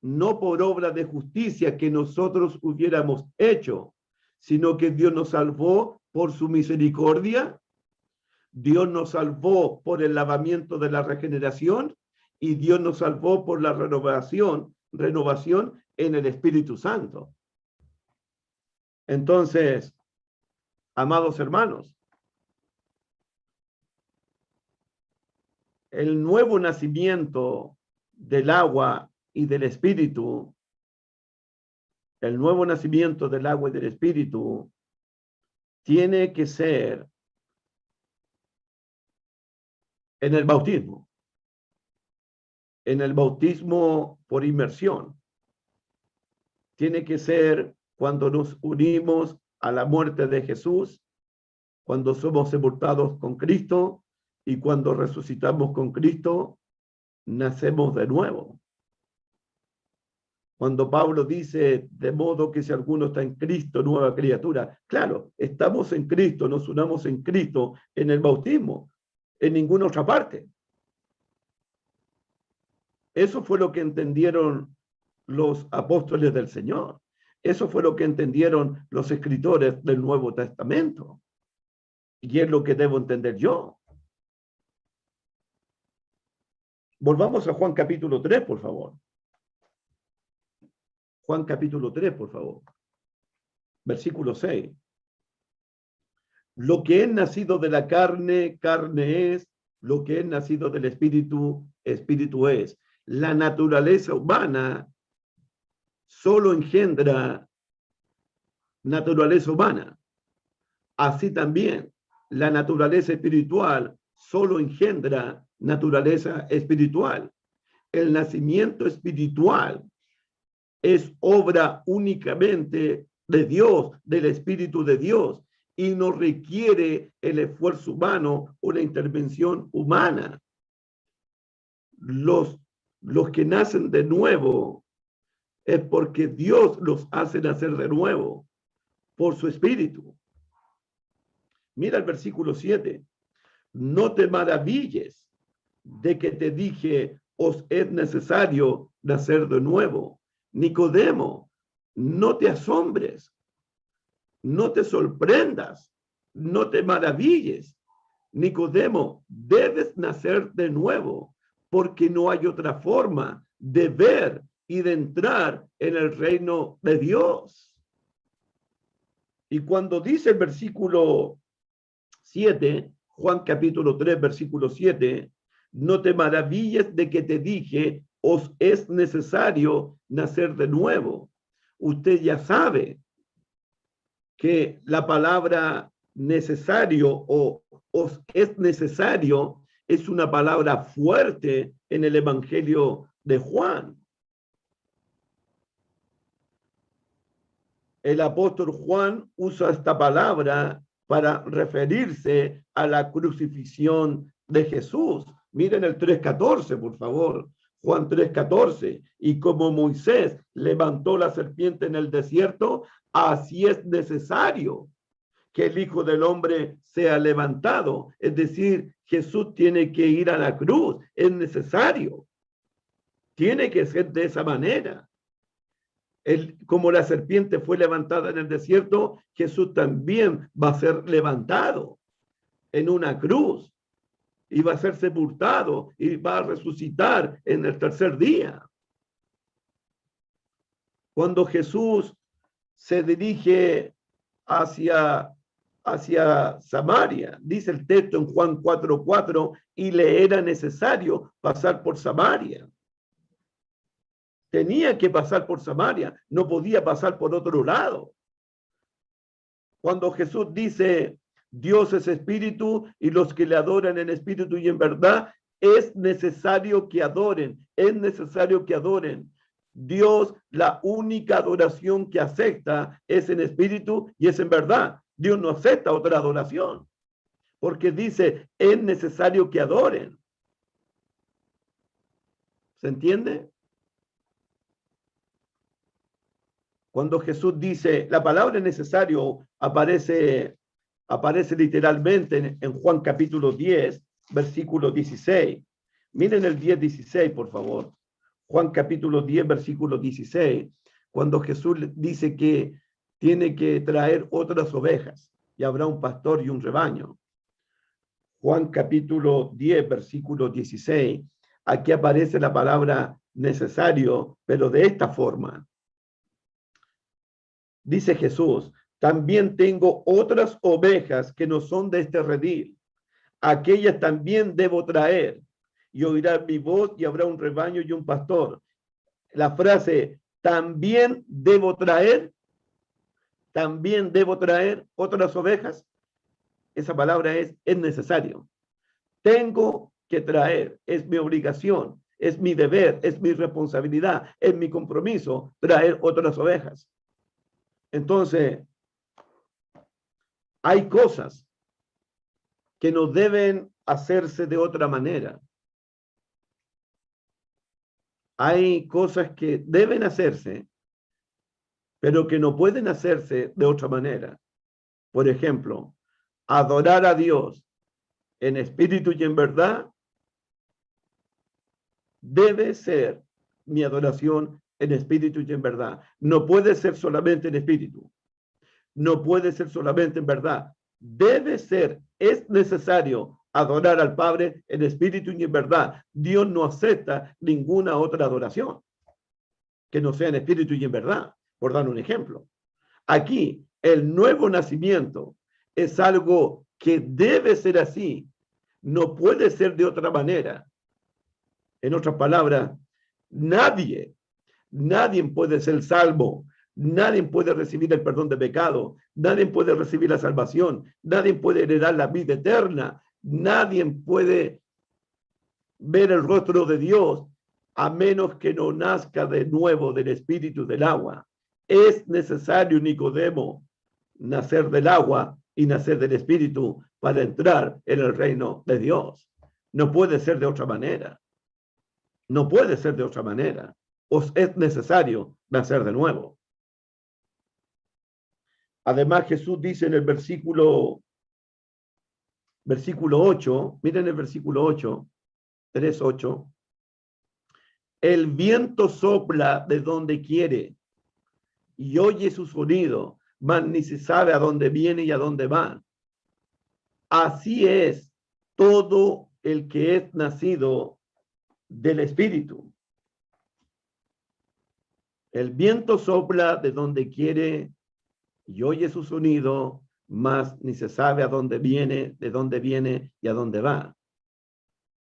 no por obra de justicia que nosotros hubiéramos hecho, sino que Dios nos salvó por su misericordia. Dios nos salvó por el lavamiento de la regeneración y Dios nos salvó por la renovación en el Espíritu Santo. Entonces, amados hermanos, el nuevo nacimiento del agua y del Espíritu, el nuevo nacimiento del agua y del Espíritu tiene que ser en el bautismo por inmersión. Tiene que ser cuando nos unimos a la muerte de Jesús, cuando somos sepultados con Cristo y cuando resucitamos con Cristo, nacemos de nuevo. Cuando Pablo dice, de modo que si alguno está en Cristo, nueva criatura. Claro, estamos en Cristo, nos unamos en Cristo en el bautismo, en ninguna otra parte. Eso fue lo que entendieron los apóstoles del Señor. Eso fue lo que entendieron los escritores del Nuevo Testamento. Y es lo que debo entender yo. Volvamos a Juan capítulo 3, por favor. Juan capítulo 3, por favor. Versículo 6. Lo que es nacido de la carne, carne es. Lo que es nacido del espíritu, espíritu es. La naturaleza humana solo engendra naturaleza humana. Así también, la naturaleza espiritual solo engendra naturaleza espiritual. El nacimiento espiritual es obra únicamente de Dios, del Espíritu de Dios, y no requiere el esfuerzo humano o la intervención humana. Los que nacen de nuevo es porque Dios los hace nacer de nuevo por su Espíritu. Mira el versículo 7. No te maravilles de que te dije, os es necesario nacer de nuevo. Nicodemo, no te asombres, no te sorprendas, no te maravilles. Nicodemo, debes nacer de nuevo, porque no hay otra forma de ver y de entrar en el reino de Dios. Y cuando dice el versículo 7, Juan capítulo 3, versículo 7, no te maravilles de que te dije, os es necesario nacer de nuevo. Usted ya sabe que la palabra necesario o os es necesario es una palabra fuerte en el Evangelio de Juan. El apóstol Juan usa esta palabra para referirse a la crucifixión de Jesús. Miren el 3:14, por favor. Juan 3:14. Y como Moisés levantó la serpiente en el desierto, así es necesario que el Hijo del Hombre sea levantado. Es decir, Jesús tiene que ir a la cruz. Es necesario. Tiene que ser de esa manera. Como la serpiente fue levantada en el desierto, Jesús también va a ser levantado en una cruz y va a ser sepultado y va a resucitar en el tercer día. Cuando Jesús se dirige hacia Samaria, dice el texto en Juan 4:4, y le era necesario pasar por Samaria. Tenía que pasar por Samaria, no podía pasar por otro lado. Cuando Jesús dice, Dios es espíritu y los que le adoran en espíritu y en verdad, es necesario que adoren, es necesario que adoren. Dios, la única adoración que acepta es en espíritu y es en verdad. Dios no acepta otra adoración, porque dice, es necesario que adoren. ¿Se entiende? Cuando Jesús dice, la palabra necesario aparece literalmente en Juan capítulo 10, versículo 16. Miren el 10:16, por favor. Juan capítulo 10, versículo 16, cuando Jesús dice que tiene que traer otras ovejas y habrá un pastor y un rebaño. Juan capítulo 10, versículo 16. Aquí aparece la palabra necesario, pero de esta forma. Dice Jesús, también tengo otras ovejas que no son de este redil. Aquellas también debo traer. Y oirán mi voz y habrá un rebaño y un pastor. La frase, también debo traer otras ovejas. Esa palabra es necesario. Tengo que traer, es mi obligación, es mi deber, es mi responsabilidad, es mi compromiso traer otras ovejas. Entonces, hay cosas que no deben hacerse de otra manera. Hay cosas que deben hacerse, pero que no pueden hacerse de otra manera. Por ejemplo, adorar a Dios en espíritu y en verdad debe ser mi adoración en espíritu y en verdad. No puede ser solamente en espíritu. No puede ser solamente en verdad. Debe ser, es necesario adorar al Padre en espíritu y en verdad. Dios no acepta ninguna otra adoración que no sea en espíritu y en verdad, por dar un ejemplo. Aquí, el nuevo nacimiento es algo que debe ser así, no puede ser de otra manera. En otras palabras, nadie puede ser salvo, nadie puede recibir el perdón de pecado, nadie puede recibir la salvación, nadie puede heredar la vida eterna, nadie puede ver el rostro de Dios a menos que no nazca de nuevo del espíritu del agua. Es necesario, Nicodemo, nacer del agua y nacer del espíritu para entrar en el reino de Dios. No puede ser de otra manera. No puede ser de otra manera. Os es necesario nacer de nuevo. Además, Jesús dice en el versículo 8, miren el versículo 8, 3:8, El viento sopla de donde quiere y oye su sonido, mas ni se sabe a dónde viene y a dónde va. Así es todo el que es nacido del Espíritu. El viento sopla de donde quiere y oye su sonido, mas ni se sabe a dónde viene, de dónde viene y a dónde va.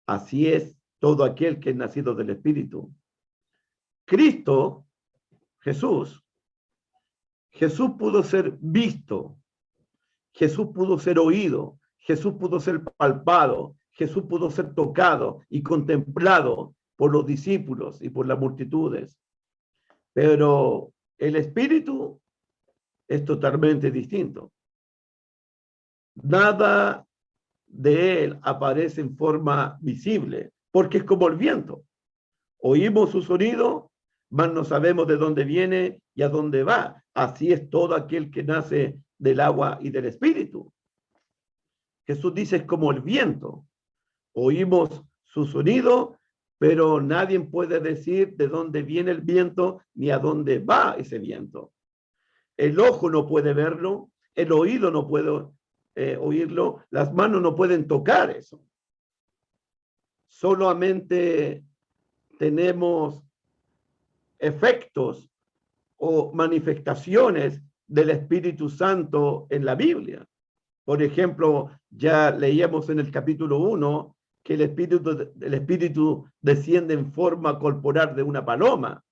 Así es todo aquel que es nacido del Espíritu. Cristo, Jesús pudo ser visto, Jesús pudo ser oído, Jesús pudo ser palpado, Jesús pudo ser tocado y contemplado por los discípulos y por las multitudes. Pero el Espíritu es totalmente distinto. Nada de él aparece en forma visible, porque es como el viento. Oímos su sonido, mas no sabemos de dónde viene y a dónde va. Así es todo aquel que nace del agua y del Espíritu. Jesús dice, es como el viento. Oímos su sonido, pero nadie puede decir de dónde viene el viento ni a dónde va ese viento. El ojo no puede verlo, el oído no puede oírlo, las manos no pueden tocar eso. Solamente tenemos efectos o manifestaciones del Espíritu Santo en la Biblia. Por ejemplo, ya leíamos en el capítulo 1 que el Espíritu desciende en forma corporal de una paloma.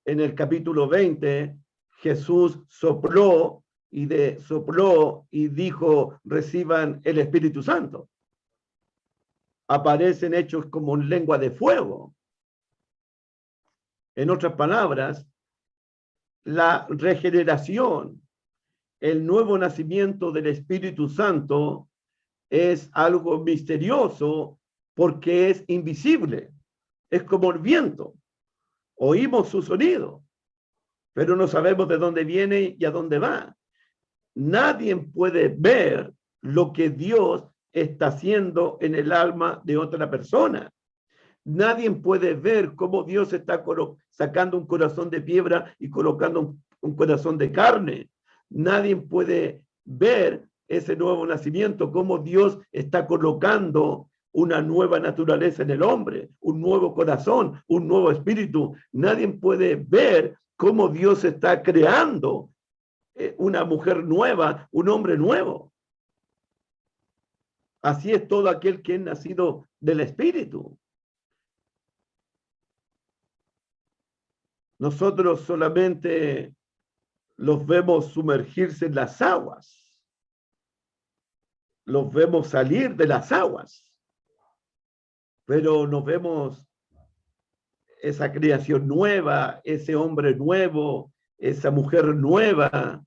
En el capítulo 20, Jesús sopló y dijo, reciban el Espíritu Santo. Aparecen hechos como en lengua de fuego. En otras palabras, la regeneración, el nuevo nacimiento del Espíritu Santo es algo misterioso porque es invisible. Es como el viento. Oímos su sonido, pero no sabemos de dónde viene y a dónde va. Nadie puede ver lo que Dios está haciendo en el alma de otra persona. Nadie puede ver cómo Dios está sacando un corazón de piedra y colocando un corazón de carne. Nadie puede ver ese nuevo nacimiento, cómo Dios está colocando una nueva naturaleza en el hombre, un nuevo corazón, un nuevo espíritu. Nadie puede ver cómo Dios está creando una mujer nueva, un hombre nuevo. Así es todo aquel que es nacido del Espíritu. Nosotros solamente los vemos sumergirse en las aguas. Los vemos salir de las aguas. Pero nos vemos esa creación nueva, ese hombre nuevo, esa mujer nueva,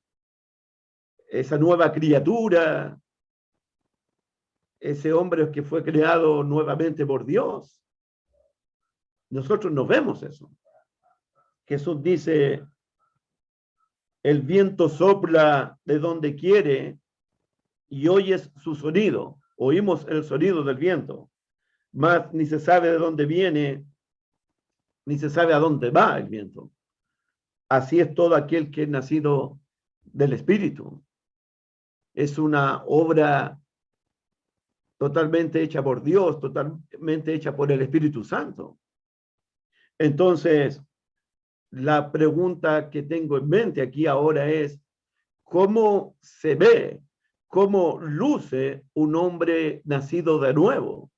esa nueva criatura, ese hombre que fue creado nuevamente por Dios. Nosotros no vemos eso. Jesús dice, el viento sopla de donde quiere y oyes su sonido. Oímos el sonido del viento, mas ni se sabe de dónde viene, ni se sabe a dónde va el viento. Así es todo aquel que es nacido del Espíritu. Es una obra totalmente hecha por Dios, totalmente hecha por el Espíritu Santo. Entonces, la pregunta que tengo en mente aquí ahora es, ¿cómo se ve, cómo luce un hombre nacido de nuevo?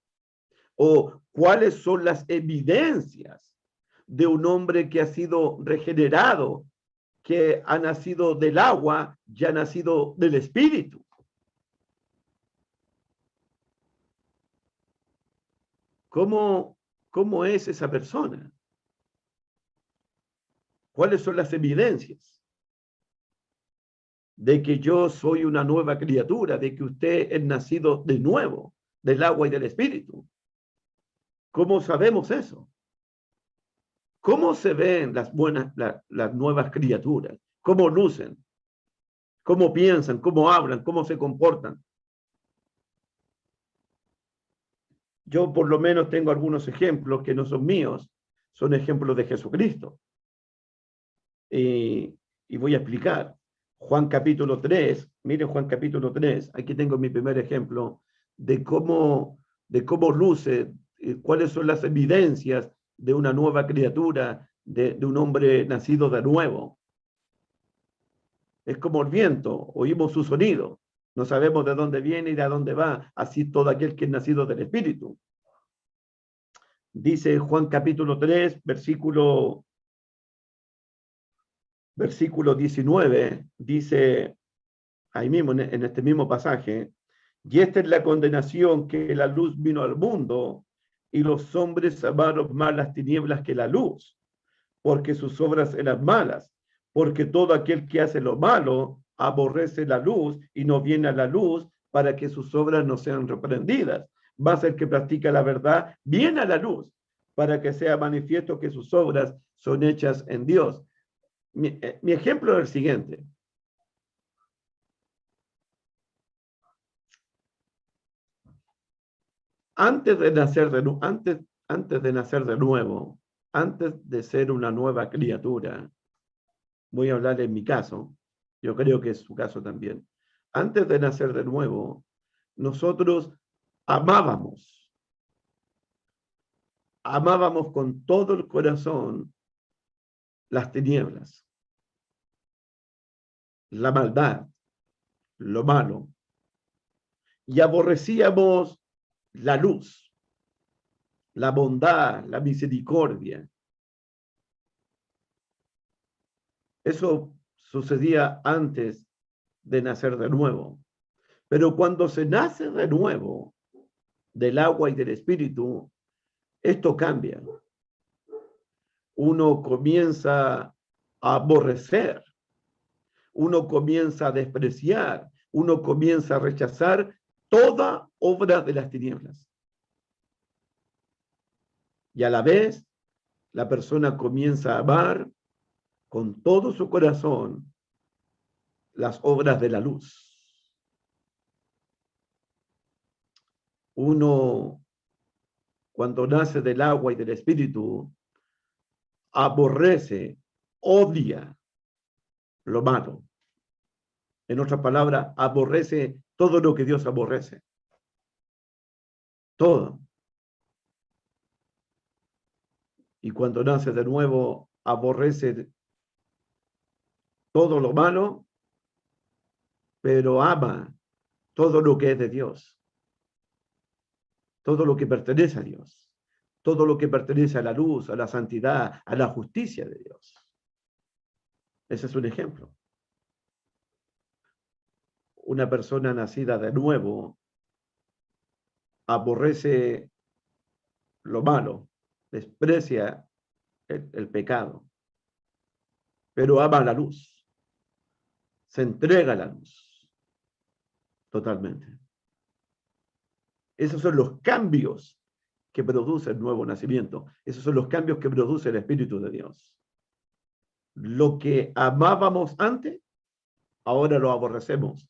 ¿O cuáles son las evidencias de un hombre que ha sido regenerado, que ha nacido del agua, ya ha nacido del Espíritu? ¿Cómo es esa persona? ¿Cuáles son las evidencias de que yo soy una nueva criatura, de que usted es nacido de nuevo, del agua y del Espíritu? ¿Cómo sabemos eso? ¿Cómo se ven las nuevas criaturas? ¿Cómo lucen? ¿Cómo piensan? ¿Cómo hablan? ¿Cómo se comportan? Yo por lo menos tengo algunos ejemplos que no son míos, son ejemplos de Jesucristo. Y voy a explicar. Juan capítulo 3, miren Juan capítulo 3, aquí tengo mi primer ejemplo de cómo luce, cuáles son las evidencias de una nueva criatura, de un hombre nacido de nuevo. Es como el viento, oímos su sonido, no sabemos de dónde viene y de dónde va, así todo aquel que es nacido del Espíritu. Dice Juan capítulo 3, versículo 19, dice ahí mismo, en este mismo pasaje, y esta es la condenación, que la luz vino al mundo, y los hombres amaron más las tinieblas que la luz, porque sus obras eran malas, porque todo aquel que hace lo malo aborrece la luz y no viene a la luz para que sus obras no sean reprendidas. Mas el que practica la verdad viene a la luz para que sea manifiesto que sus obras son hechas en Dios. Mi ejemplo es el siguiente. Antes de nacer de nuevo, antes de ser una nueva criatura, voy a hablar en mi caso, yo creo que es su caso también. Antes de nacer de nuevo, nosotros amábamos con todo el corazón las tinieblas, la maldad, lo malo, y aborrecíamos la luz, la bondad, la misericordia. Eso sucedía antes de nacer de nuevo. Pero cuando se nace de nuevo, del agua y del espíritu, esto cambia. Uno comienza a aborrecer, uno comienza a despreciar, uno comienza a rechazar toda obra de las tinieblas. Y a la vez, la persona comienza a amar con todo su corazón las obras de la luz. Uno, cuando nace del agua y del espíritu, aborrece, odia lo malo. En otras palabras, aborrece todo lo que Dios aborrece. Todo. Y cuando nace de nuevo, aborrece todo lo malo, pero ama todo lo que es de Dios. Todo lo que pertenece a Dios. Todo lo que pertenece a la luz, a la santidad, a la justicia de Dios. Ese es un ejemplo. Una persona nacida de nuevo aborrece lo malo, desprecia el pecado, pero ama la luz, se entrega a la luz totalmente. Esos son los cambios que produce el nuevo nacimiento. Esos son los cambios que produce el Espíritu de Dios. Lo que amábamos antes, ahora lo aborrecemos.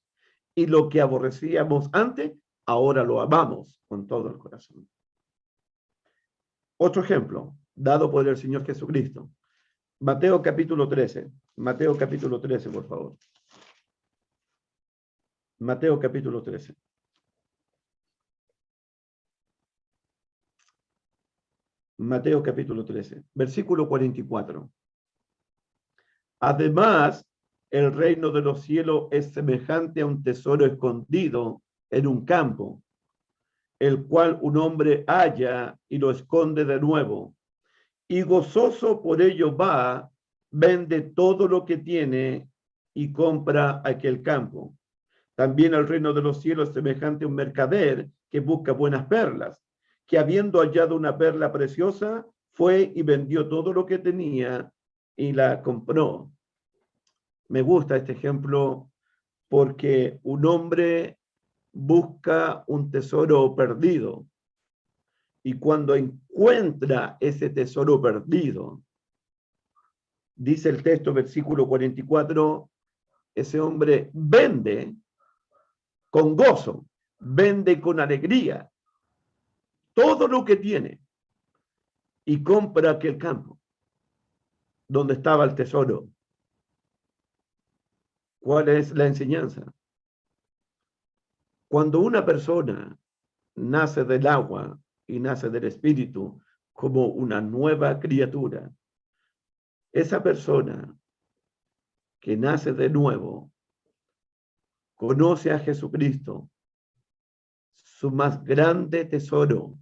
Y lo que aborrecíamos antes, ahora lo amamos con todo el corazón. Otro ejemplo, dado por el Señor Jesucristo. Mateo capítulo 13. Mateo capítulo 13, por favor. Mateo capítulo 13. Mateo capítulo 13, versículo 44. Además, el reino de los cielos es semejante a un tesoro escondido en un campo, el cual un hombre halla y lo esconde de nuevo. Y gozoso por ello va, vende todo lo que tiene y compra aquel campo. También el reino de los cielos es semejante a un mercader que busca buenas perlas, que habiendo hallado una perla preciosa, fue y vendió todo lo que tenía y la compró. Me gusta este ejemplo porque un hombre busca un tesoro perdido y cuando encuentra ese tesoro perdido, dice el texto, versículo 44, ese hombre vende con gozo, vende con alegría todo lo que tiene y compra aquel campo donde estaba el tesoro. ¿Cuál es la enseñanza? Cuando una persona nace del agua y nace del espíritu como una nueva criatura, esa persona que nace de nuevo conoce a Jesucristo, su más grande tesoro,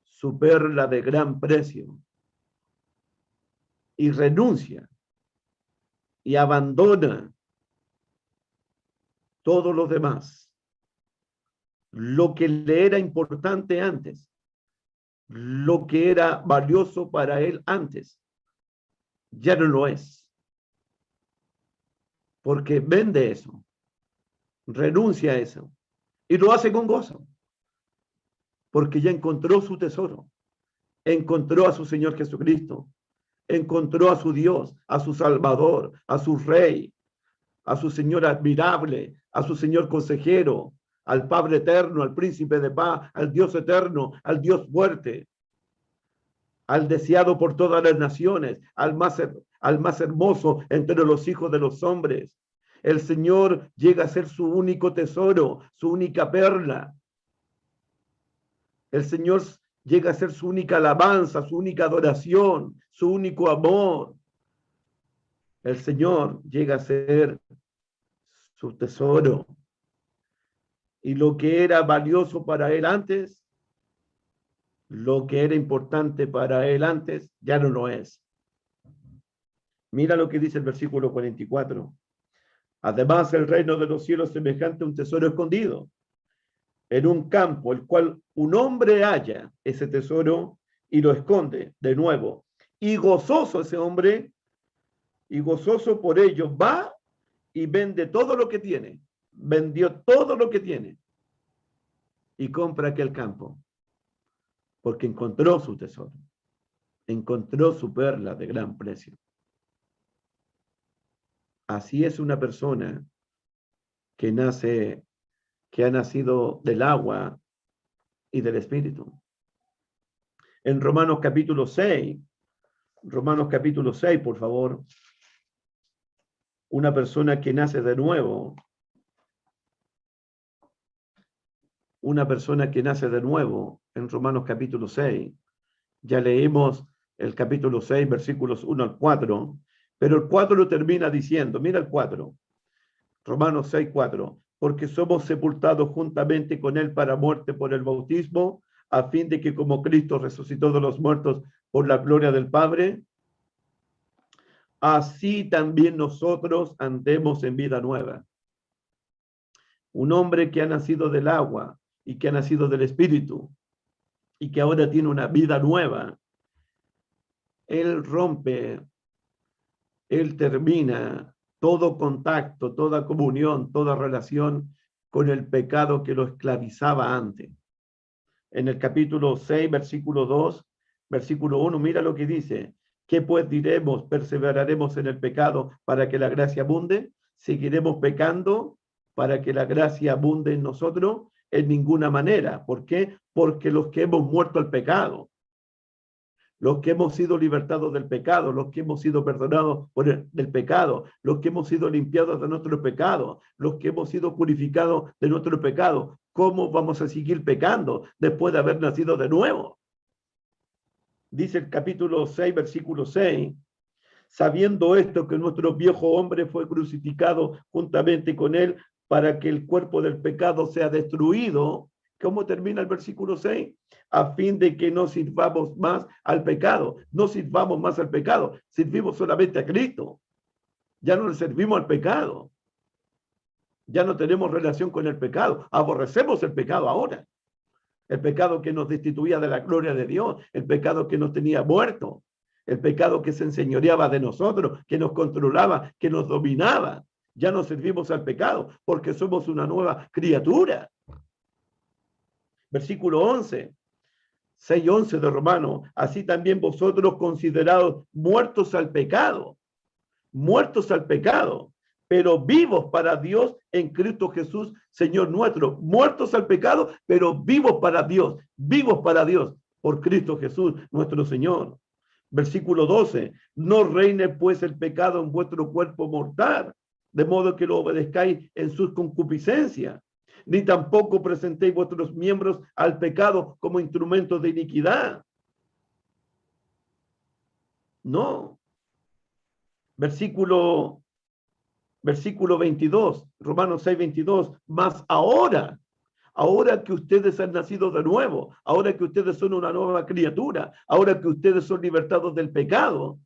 su perla de gran precio, y renuncia y abandona todo lo demás. Lo que le era importante antes, lo que era valioso para él antes, ya no lo es. Porque vende eso, renuncia a eso y lo hace con gozo. Porque ya encontró su tesoro, encontró a su Señor Jesucristo, encontró a su Dios, a su Salvador, a su Rey, a su Señor admirable, a su Señor consejero, al Padre eterno, al Príncipe de paz, al Dios eterno, al Dios fuerte, al deseado por todas las naciones, al más hermoso entre los hijos de los hombres. El Señor llega a ser su único tesoro, su única perla. El Señor llega a ser su única alabanza, su única adoración, su único amor. El Señor llega a ser su tesoro. Y lo que era valioso para él antes, lo que era importante para él antes, ya no lo es. Mira lo que dice el versículo 44. Además, el reino de los cielos es semejante a un tesoro escondido en un campo, el cual un hombre halla ese tesoro y lo esconde de nuevo. Y gozoso ese hombre, y gozoso por ello, va y vende todo lo que tiene. Vendió todo lo que tiene y compra aquel campo, porque encontró su tesoro, encontró su perla de gran precio. Así es una persona que ha nacido del agua y del espíritu. En Romanos capítulo 6, por favor, una persona que nace de nuevo, en Romanos capítulo 6, ya leímos el capítulo 6, versículos 1 al 4, pero el 4 termina diciendo, mira el 4, Romanos 6, 4, porque somos sepultados juntamente con él para muerte por el bautismo, a fin de que como Cristo resucitó de los muertos por la gloria del Padre, así también nosotros andemos en vida nueva. Un hombre que ha nacido del agua y que ha nacido del Espíritu y que ahora tiene una vida nueva, él termina todo contacto, toda comunión, toda relación con el pecado que lo esclavizaba antes. En el capítulo 6, versículo 2, versículo 1, mira lo que dice. ¿Qué pues diremos? ¿Perseveraremos en el pecado para que la gracia abunde? ¿Seguiremos pecando para que la gracia abunde en nosotros? En ninguna manera. ¿Por qué? Porque los que hemos muerto al pecado, los que hemos sido libertados del pecado, los que hemos sido perdonados del pecado, los que hemos sido limpiados de nuestro pecado, los que hemos sido purificados de nuestro pecado, ¿cómo vamos a seguir pecando después de haber nacido de nuevo? Dice el capítulo 6, versículo 6, sabiendo esto que nuestro viejo hombre fue crucificado juntamente con él para que el cuerpo del pecado sea destruido. ¿Cómo termina el versículo 6? A fin de que no sirvamos más al pecado. No sirvamos más al pecado. Servimos solamente a Cristo. Ya no le servimos al pecado. Ya no tenemos relación con el pecado. Aborrecemos el pecado ahora. El pecado que nos destituía de la gloria de Dios. El pecado que nos tenía muerto. El pecado que se enseñoreaba de nosotros, que nos controlaba, que nos dominaba. Ya no servimos al pecado porque somos una nueva criatura. Versículo 11, 6:11 de Romanos, así también vosotros considerados muertos al pecado, pero vivos para Dios en Cristo Jesús, Señor nuestro, muertos al pecado, pero vivos para Dios, por Cristo Jesús, nuestro Señor. Versículo 12, no reine pues el pecado en vuestro cuerpo mortal, de modo que lo obedezcáis en sus concupiscencias, ni tampoco presentéis vuestros miembros al pecado como instrumentos de iniquidad. No. Versículo 22, Romanos 6, 22, más ahora que ustedes han nacido de nuevo, ahora que ustedes son una nueva criatura, ahora que ustedes son libertados del pecado,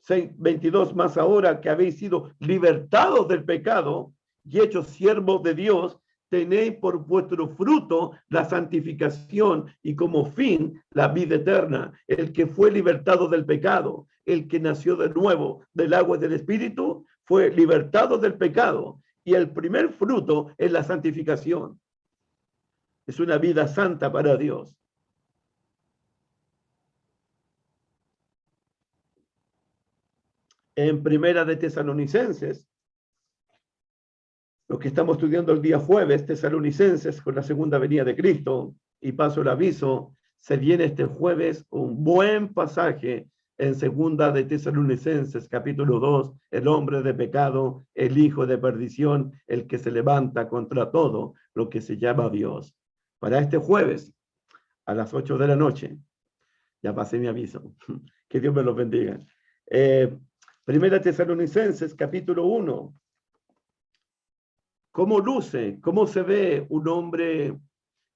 6, 22, más ahora que habéis sido libertados del pecado y hechos siervos de Dios, tenéis por vuestro fruto la santificación y como fin la vida eterna. El que fue libertado del pecado, el que nació de nuevo del agua y del espíritu, fue libertado del pecado. Y el primer fruto es la santificación. Es una vida santa para Dios. En Primera de Tesalonicenses, lo que estamos estudiando el día jueves, Tesalonicenses, con la segunda venida de Cristo, y paso el aviso, se viene este jueves un buen pasaje en segunda de Tesalonicenses, capítulo 2, el hombre de pecado, el hijo de perdición, el que se levanta contra todo lo que se llama Dios. Para este jueves, a las 8 de la noche, ya pasé mi aviso, que Dios me los bendiga. Primera Tesalonicenses, capítulo 1. ¿Cómo luce? ¿Cómo se ve un hombre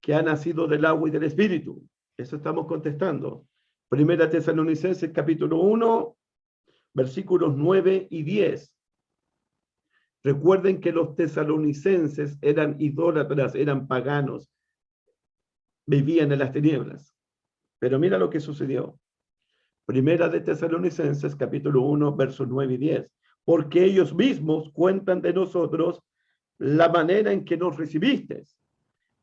que ha nacido del agua y del espíritu? Eso estamos contestando. Primera Tesalonicenses, capítulo 1, versículos 9 y 10. Recuerden que los tesalonicenses eran idólatras, eran paganos, vivían en las tinieblas. Pero mira lo que sucedió. Primera de Tesalonicenses, capítulo 1, versos 9 y 10. Porque ellos mismos cuentan de nosotros la manera en que nos recibisteis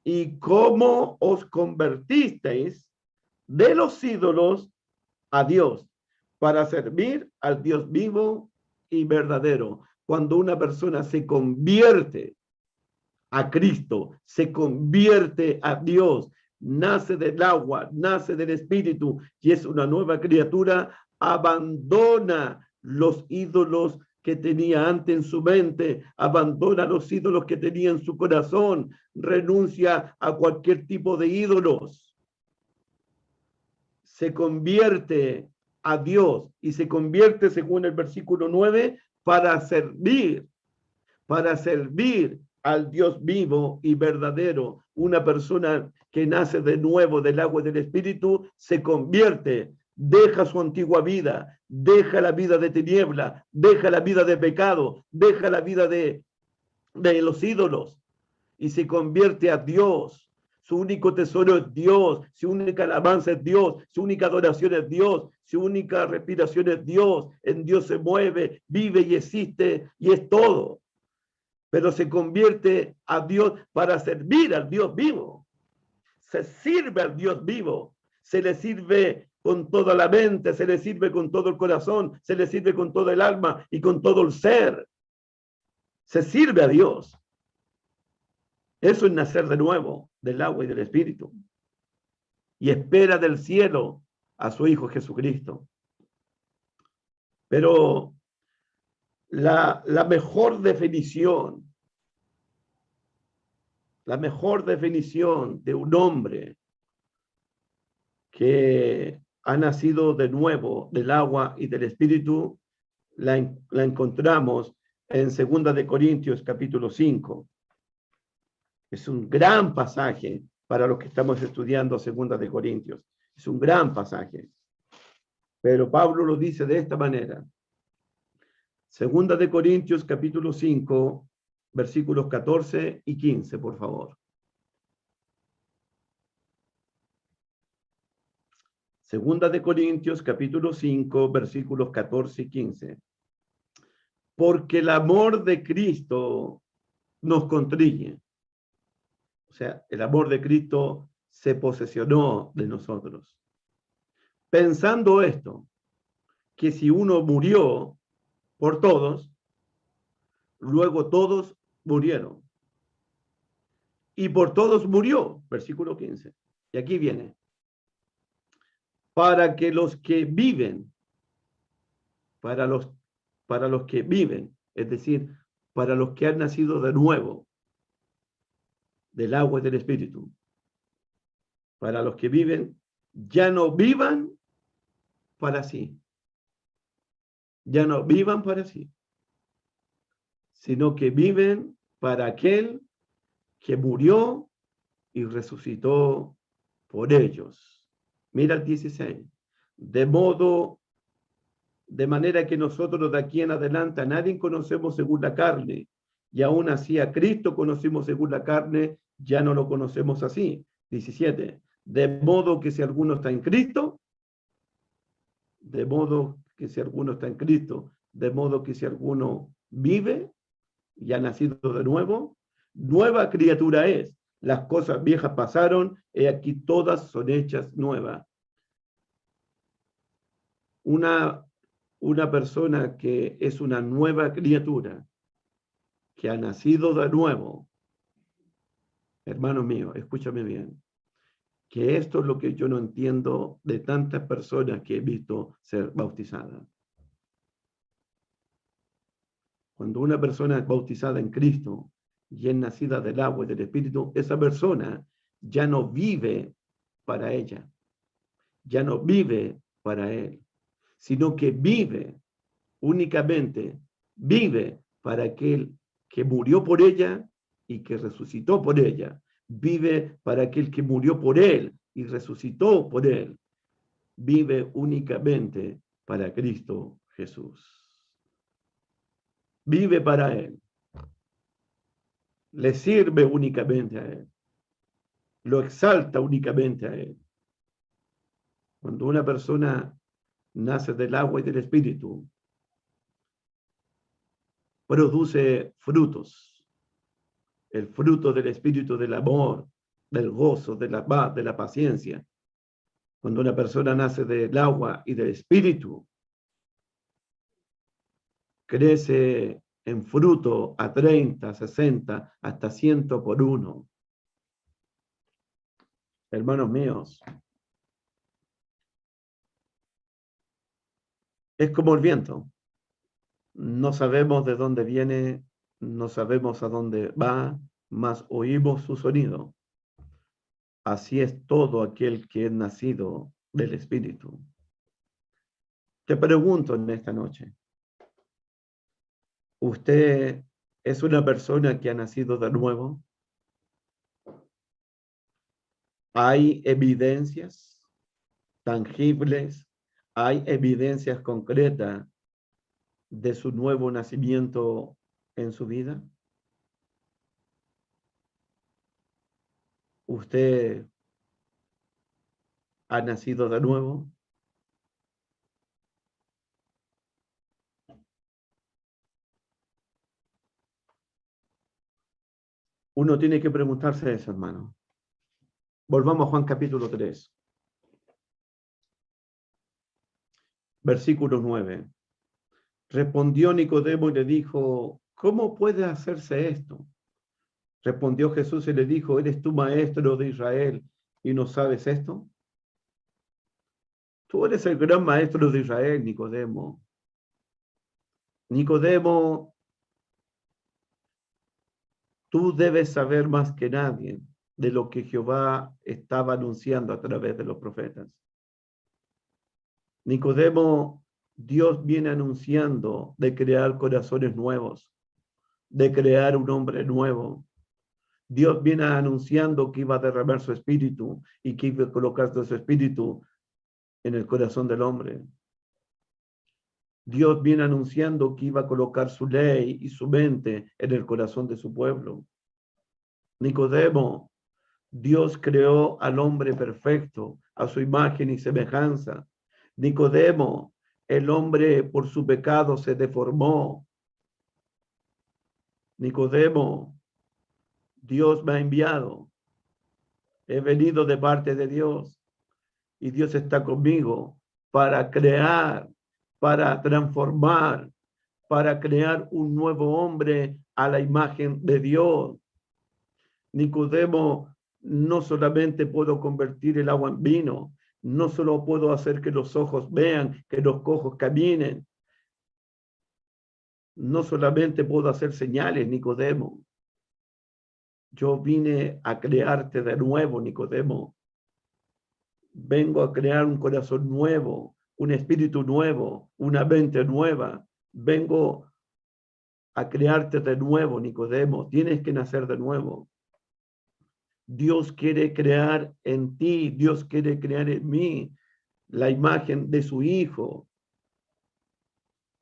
y cómo os convertisteis de los ídolos a Dios para servir al Dios vivo y verdadero. Cuando una persona se convierte a Cristo, se convierte a Dios, nace del agua, nace del espíritu y es una nueva criatura, abandona los ídolos que tenía antes en su mente, abandona los ídolos que tenía en su corazón, renuncia a cualquier tipo de ídolos, se convierte a Dios y se convierte, según el versículo 9, para servir al Dios vivo y verdadero. Una persona que nace de nuevo del agua y del espíritu se convierte, deja su antigua vida, deja la vida de tiniebla, deja la vida de pecado, deja la vida de los ídolos y se convierte a Dios. Su único tesoro es Dios, su única alabanza es Dios, su única adoración es Dios, su única respiración es Dios. En Dios se mueve, vive y existe y es todo. Pero se convierte a Dios para servir al Dios vivo. Se sirve al Dios vivo, se le sirve con toda la mente, se le sirve con todo el corazón, se le sirve con todo el alma y con todo el ser. Se sirve a Dios. Eso es nacer de nuevo del agua y del espíritu. Y espera del cielo a su Hijo Jesucristo. Pero la mejor definición de un hombre que ha nacido de nuevo del agua y del espíritu la encontramos en 2 de Corintios capítulo 5. Es un gran pasaje para los que estamos estudiando 2 de Corintios. Es un gran pasaje. Pero Pablo lo dice de esta manera. 2 de Corintios capítulo 5, versículos 14 y 15, por favor. 2 de Corintios capítulo 5, versículos 14 y 15. Porque el amor de Cristo nos constriñe. O sea, el amor de Cristo se posesionó de nosotros. Pensando esto, que si uno murió por todos, luego todos murieron. Y por todos murió, versículo 15. Y aquí viene. para que los que viven, para los que viven, es decir, para los que han nacido de nuevo, del agua y del Espíritu, para los que viven, ya no vivan para sí, ya no vivan para sí, sino que viven para aquel que murió y resucitó por ellos. Mira el 16. De manera que nosotros de aquí en adelante a nadie conocemos según la carne, y aún así a Cristo conocimos según la carne, ya no lo conocemos así. 17. De modo que si alguno está en Cristo, de modo que si alguno está en Cristo, de modo que si alguno vive y ha nacido de nuevo, nueva criatura es. Las cosas viejas pasaron, y aquí todas son hechas nuevas. Una persona que es una nueva criatura, que ha nacido de nuevo, hermano mío, escúchame bien, que esto es lo que yo no entiendo de tantas personas que he visto ser bautizadas. Cuando una persona es bautizada en Cristo y es nacida del agua y del Espíritu, esa persona ya no vive para ella, ya no vive para él, sino que únicamente vive para aquel que murió por ella y que resucitó por ella. Vive para aquel que murió por él y resucitó por él. Vive únicamente para Cristo Jesús. Vive para él. Le sirve únicamente a él. Lo exalta únicamente a él. Cuando una persona nace del agua y del Espíritu, produce frutos. El fruto del Espíritu, del amor, del gozo, de la paz, de la paciencia. Cuando una persona nace del agua y del Espíritu, crece en fruto a 30, 60, hasta 100 por uno. Hermanos míos, es como el viento. No sabemos de dónde viene, no sabemos a dónde va, mas oímos su sonido. Así es todo aquel que es nacido del Espíritu. Te pregunto en esta noche, ¿usted es una persona que ha nacido de nuevo? ¿Hay evidencias tangibles? ¿Hay evidencias concretas de su nuevo nacimiento en su vida? ¿Usted ha nacido de nuevo? Uno tiene que preguntarse eso, hermano. Volvamos a Juan capítulo 3. Versículo 9. Respondió Nicodemo y le dijo, ¿cómo puede hacerse esto? Respondió Jesús y le dijo, ¿eres tú maestro de Israel y no sabes esto? Tú eres el gran maestro de Israel, Nicodemo. Nicodemo, tú debes saber más que nadie de lo que Jehová estaba anunciando a través de los profetas. Nicodemo, Dios viene anunciando de crear corazones nuevos, de crear un hombre nuevo. Dios viene anunciando que iba a derramar su espíritu y que iba a colocar su espíritu en el corazón del hombre. Dios viene anunciando que iba a colocar su ley y su mente en el corazón de su pueblo. Nicodemo, Dios creó al hombre perfecto, a su imagen y semejanza. Nicodemo, el hombre por su pecado se deformó. Nicodemo, Dios me ha enviado. He venido de parte de Dios y Dios está conmigo para crear, para transformar, para crear un nuevo hombre a la imagen de Dios. Nicodemo, no solamente puedo convertir el agua en vino, No solo puedo hacer que los ojos vean, que los cojos caminen. No solamente puedo hacer señales, Nicodemo. Yo vine a crearte de nuevo, Nicodemo. Vengo a crear un corazón nuevo, un espíritu nuevo, una mente nueva. Vengo a crearte de nuevo, Nicodemo. Tienes que nacer de nuevo. Dios quiere crear en ti, Dios quiere crear en mí la imagen de su Hijo.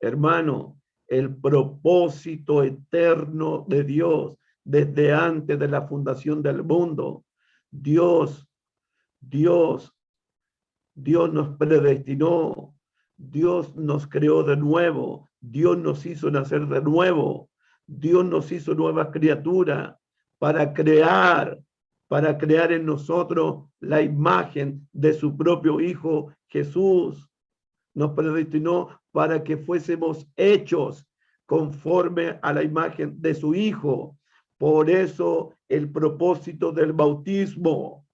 Hermano, el propósito eterno de Dios desde antes de la fundación del mundo. Dios nos predestinó, Dios nos creó de nuevo, Dios nos hizo nacer de nuevo, Dios nos hizo nuevas criaturas para crear en nosotros la imagen de su propio Hijo Jesús. Nos predestinó para que fuésemos hechos conforme a la imagen de su Hijo. Por eso el propósito del bautismo,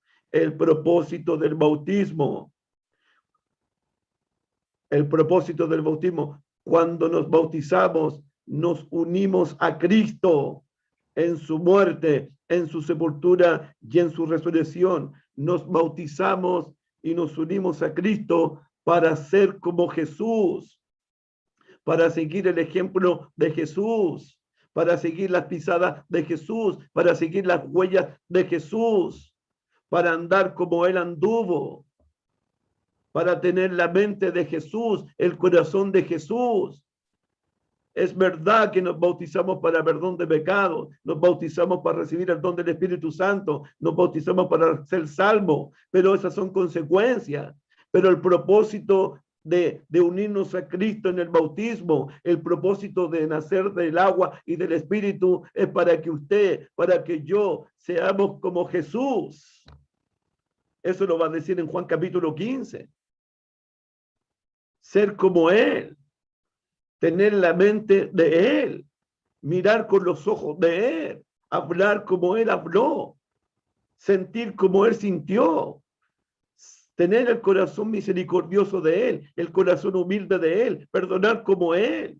cuando nos bautizamos, nos unimos a Cristo en su muerte, en su sepultura y en su resurrección. Nos bautizamos y nos unimos a Cristo para ser como Jesús, para seguir el ejemplo de Jesús, para seguir las pisadas de Jesús, para seguir las huellas de Jesús, para andar como Él anduvo, para tener la mente de Jesús, el corazón de Jesús. Es verdad que nos bautizamos para perdón de pecados, nos bautizamos para recibir el don del Espíritu Santo, nos bautizamos para ser salvos, pero esas son consecuencias. Pero el propósito de unirnos a Cristo en el bautismo, el propósito de nacer del agua y del Espíritu es para que usted, para que yo seamos como Jesús. Eso lo va a decir en Juan capítulo 15. Ser como Él. Tener la mente de Él, mirar con los ojos de Él, hablar como Él habló, sentir como Él sintió, tener el corazón misericordioso de Él, el corazón humilde de Él, perdonar como Él,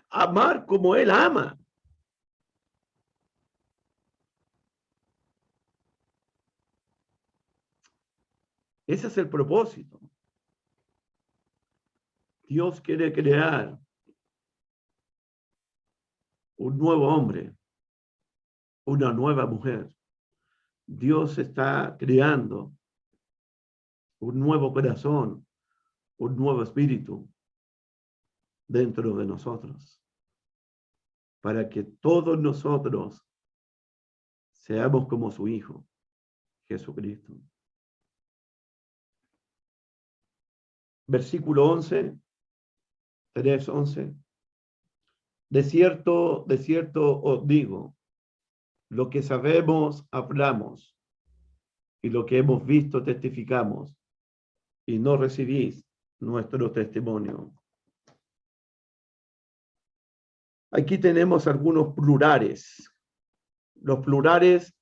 amar como Él ama. Ese es el propósito. Dios quiere crear un nuevo hombre, una nueva mujer. Dios está creando un nuevo corazón, un nuevo espíritu dentro de nosotros, para que todos nosotros seamos como su Hijo, Jesucristo. Versículo 11, 3:11. De cierto os digo, lo que sabemos hablamos, y lo que hemos visto testificamos, y no recibís nuestro testimonio. Aquí tenemos algunos plurales. Los plurales,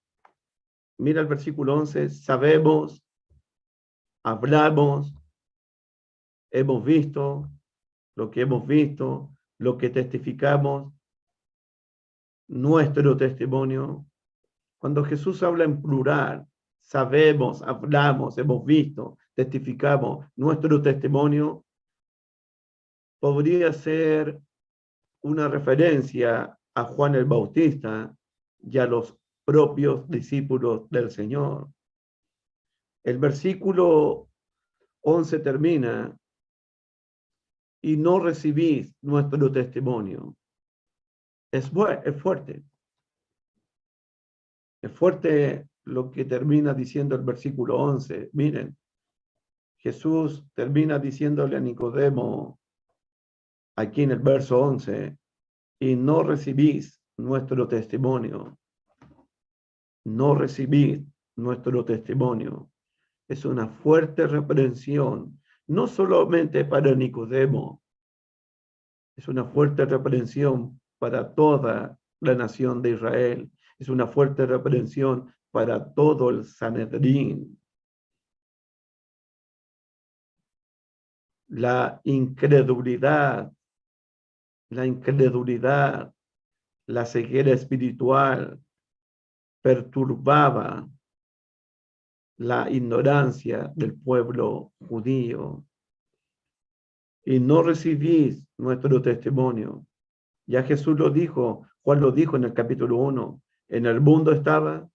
mira el versículo 11, sabemos, hablamos, hemos visto, lo que hemos visto, lo que testificamos, nuestro testimonio. Cuando Jesús habla en plural, sabemos, hablamos, hemos visto, testificamos, nuestro testimonio, podría ser una referencia a Juan el Bautista y a los propios discípulos del Señor. El versículo 11 termina, y no recibís nuestro testimonio. Es fuerte. Es fuerte lo que termina diciendo el versículo 11. Miren, Jesús termina diciéndole a Nicodemo, aquí en el verso 11, y no recibís nuestro testimonio. No recibís nuestro testimonio. Es una fuerte reprensión, no solamente para Nicodemo, es una fuerte reprensión para toda la nación de Israel, es una fuerte reprensión para todo el Sanedrín. la incredulidad, la ceguera espiritual perturbaba la ignorancia del pueblo judío. Y no recibís nuestro testimonio. Ya Jesús lo dijo, Juan lo dijo en el capítulo 1. En el mundo estaba,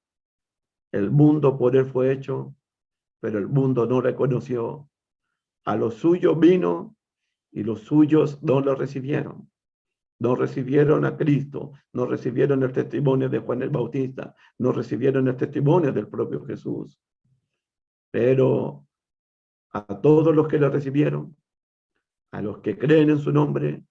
el mundo por él fue hecho, pero el mundo no reconoció. A los suyos vino y los suyos no lo recibieron. No recibieron a Cristo, no recibieron el testimonio de Juan el Bautista, no recibieron el testimonio del propio Jesús. Pero a todos los que lo recibieron, a los que creen en su nombre,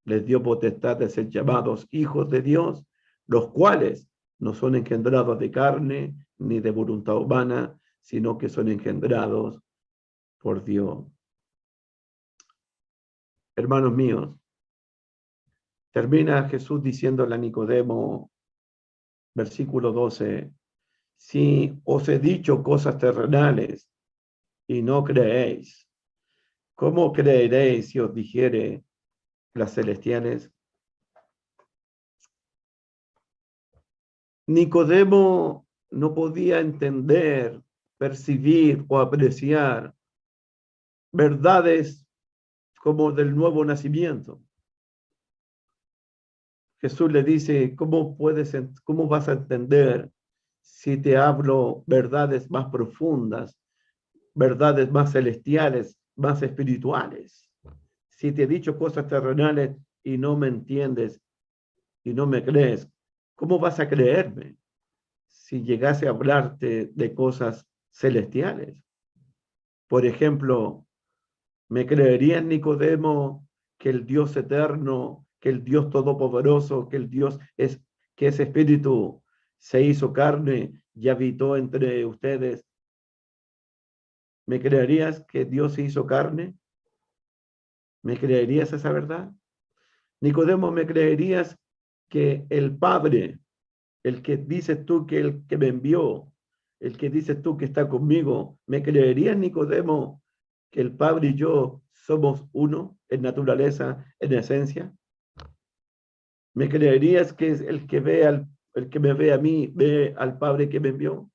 les dio potestad de ser llamados hijos de Dios, los cuales no son engendrados de carne ni de voluntad humana, sino que son engendrados por Dios. Hermanos míos, termina Jesús diciéndole a Nicodemo, versículo 12, si os he dicho cosas terrenales y no creéis, ¿cómo creeréis si os dijere las celestiales? Nicodemo no podía entender, percibir o apreciar verdades como del nuevo nacimiento. Jesús le dice, ¿cómo vas a entender si te hablo verdades más profundas, verdades más celestiales, más espirituales? Si te he dicho cosas terrenales y no me entiendes y no me crees, ¿cómo vas a creerme si llegase a hablarte de cosas celestiales? Por ejemplo, ¿me creerías, Nicodemo, que el Dios eterno, que el Dios todopoderoso, que el Dios que es espíritu, se hizo carne y habitó entre ustedes? ¿Me creerías que Dios se hizo carne? ¿Me creerías esa verdad? Nicodemo, ¿me creerías que el Padre, el que dices tú que el que me envió, el que dices tú que está conmigo, ¿me creerías, Nicodemo, que el Padre y yo somos uno en naturaleza, en esencia? ¿Me creerías que es el que me ve a mí, ve al Padre que me envió?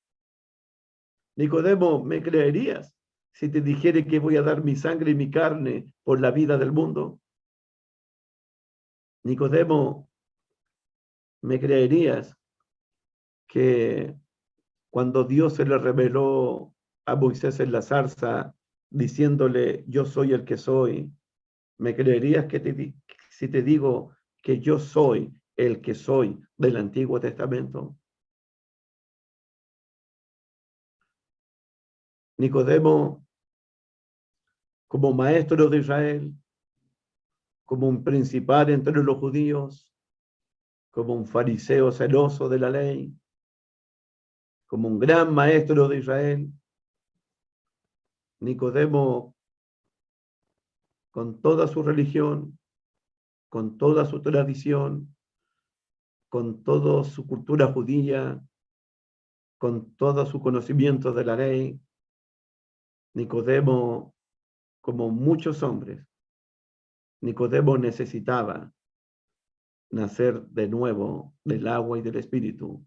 Nicodemo, ¿me creerías si te dijere que voy a dar mi sangre y mi carne por la vida del mundo? Nicodemo, ¿me creerías que cuando Dios se le reveló a Moisés en la zarza, diciéndole, yo soy el que soy, ¿me creerías si te digo que yo soy el que soy del Antiguo Testamento? Nicodemo, como maestro de Israel, como un principal entre los judíos, como un fariseo celoso de la ley, como un gran maestro de Israel, Nicodemo, con toda su religión, con toda su tradición, con toda su cultura judía, con todo su conocimiento de la ley, Nicodemo, como muchos hombres, Nicodemo necesitaba nacer de nuevo del agua y del espíritu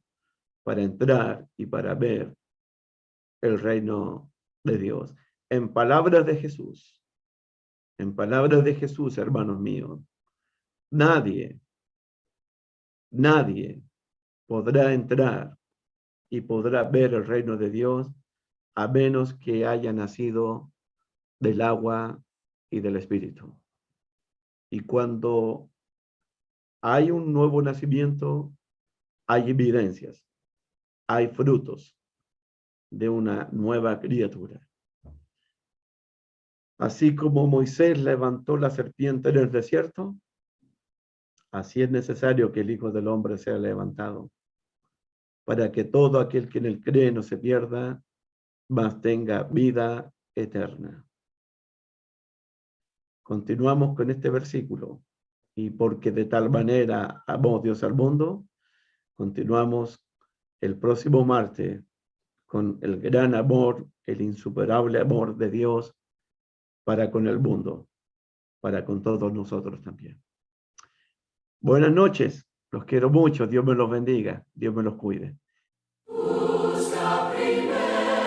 para entrar y para ver el reino de Dios. En palabras de Jesús, hermanos míos, nadie podrá entrar y podrá ver el reino de Dios a menos que haya nacido del agua y del espíritu. Y cuando hay un nuevo nacimiento, hay evidencias, hay frutos de una nueva criatura. Así como Moisés levantó la serpiente en el desierto, así es necesario que el Hijo del Hombre sea levantado, para que todo aquel que en él cree no se pierda, mas tenga vida eterna. Continuamos con este versículo. Y porque de tal manera amó Dios al mundo, continuamos el próximo martes con el gran amor, el insuperable amor de Dios para con el mundo, para con todos nosotros también. Buenas noches, los quiero mucho, Dios me los bendiga, Dios me los cuide. Busca primero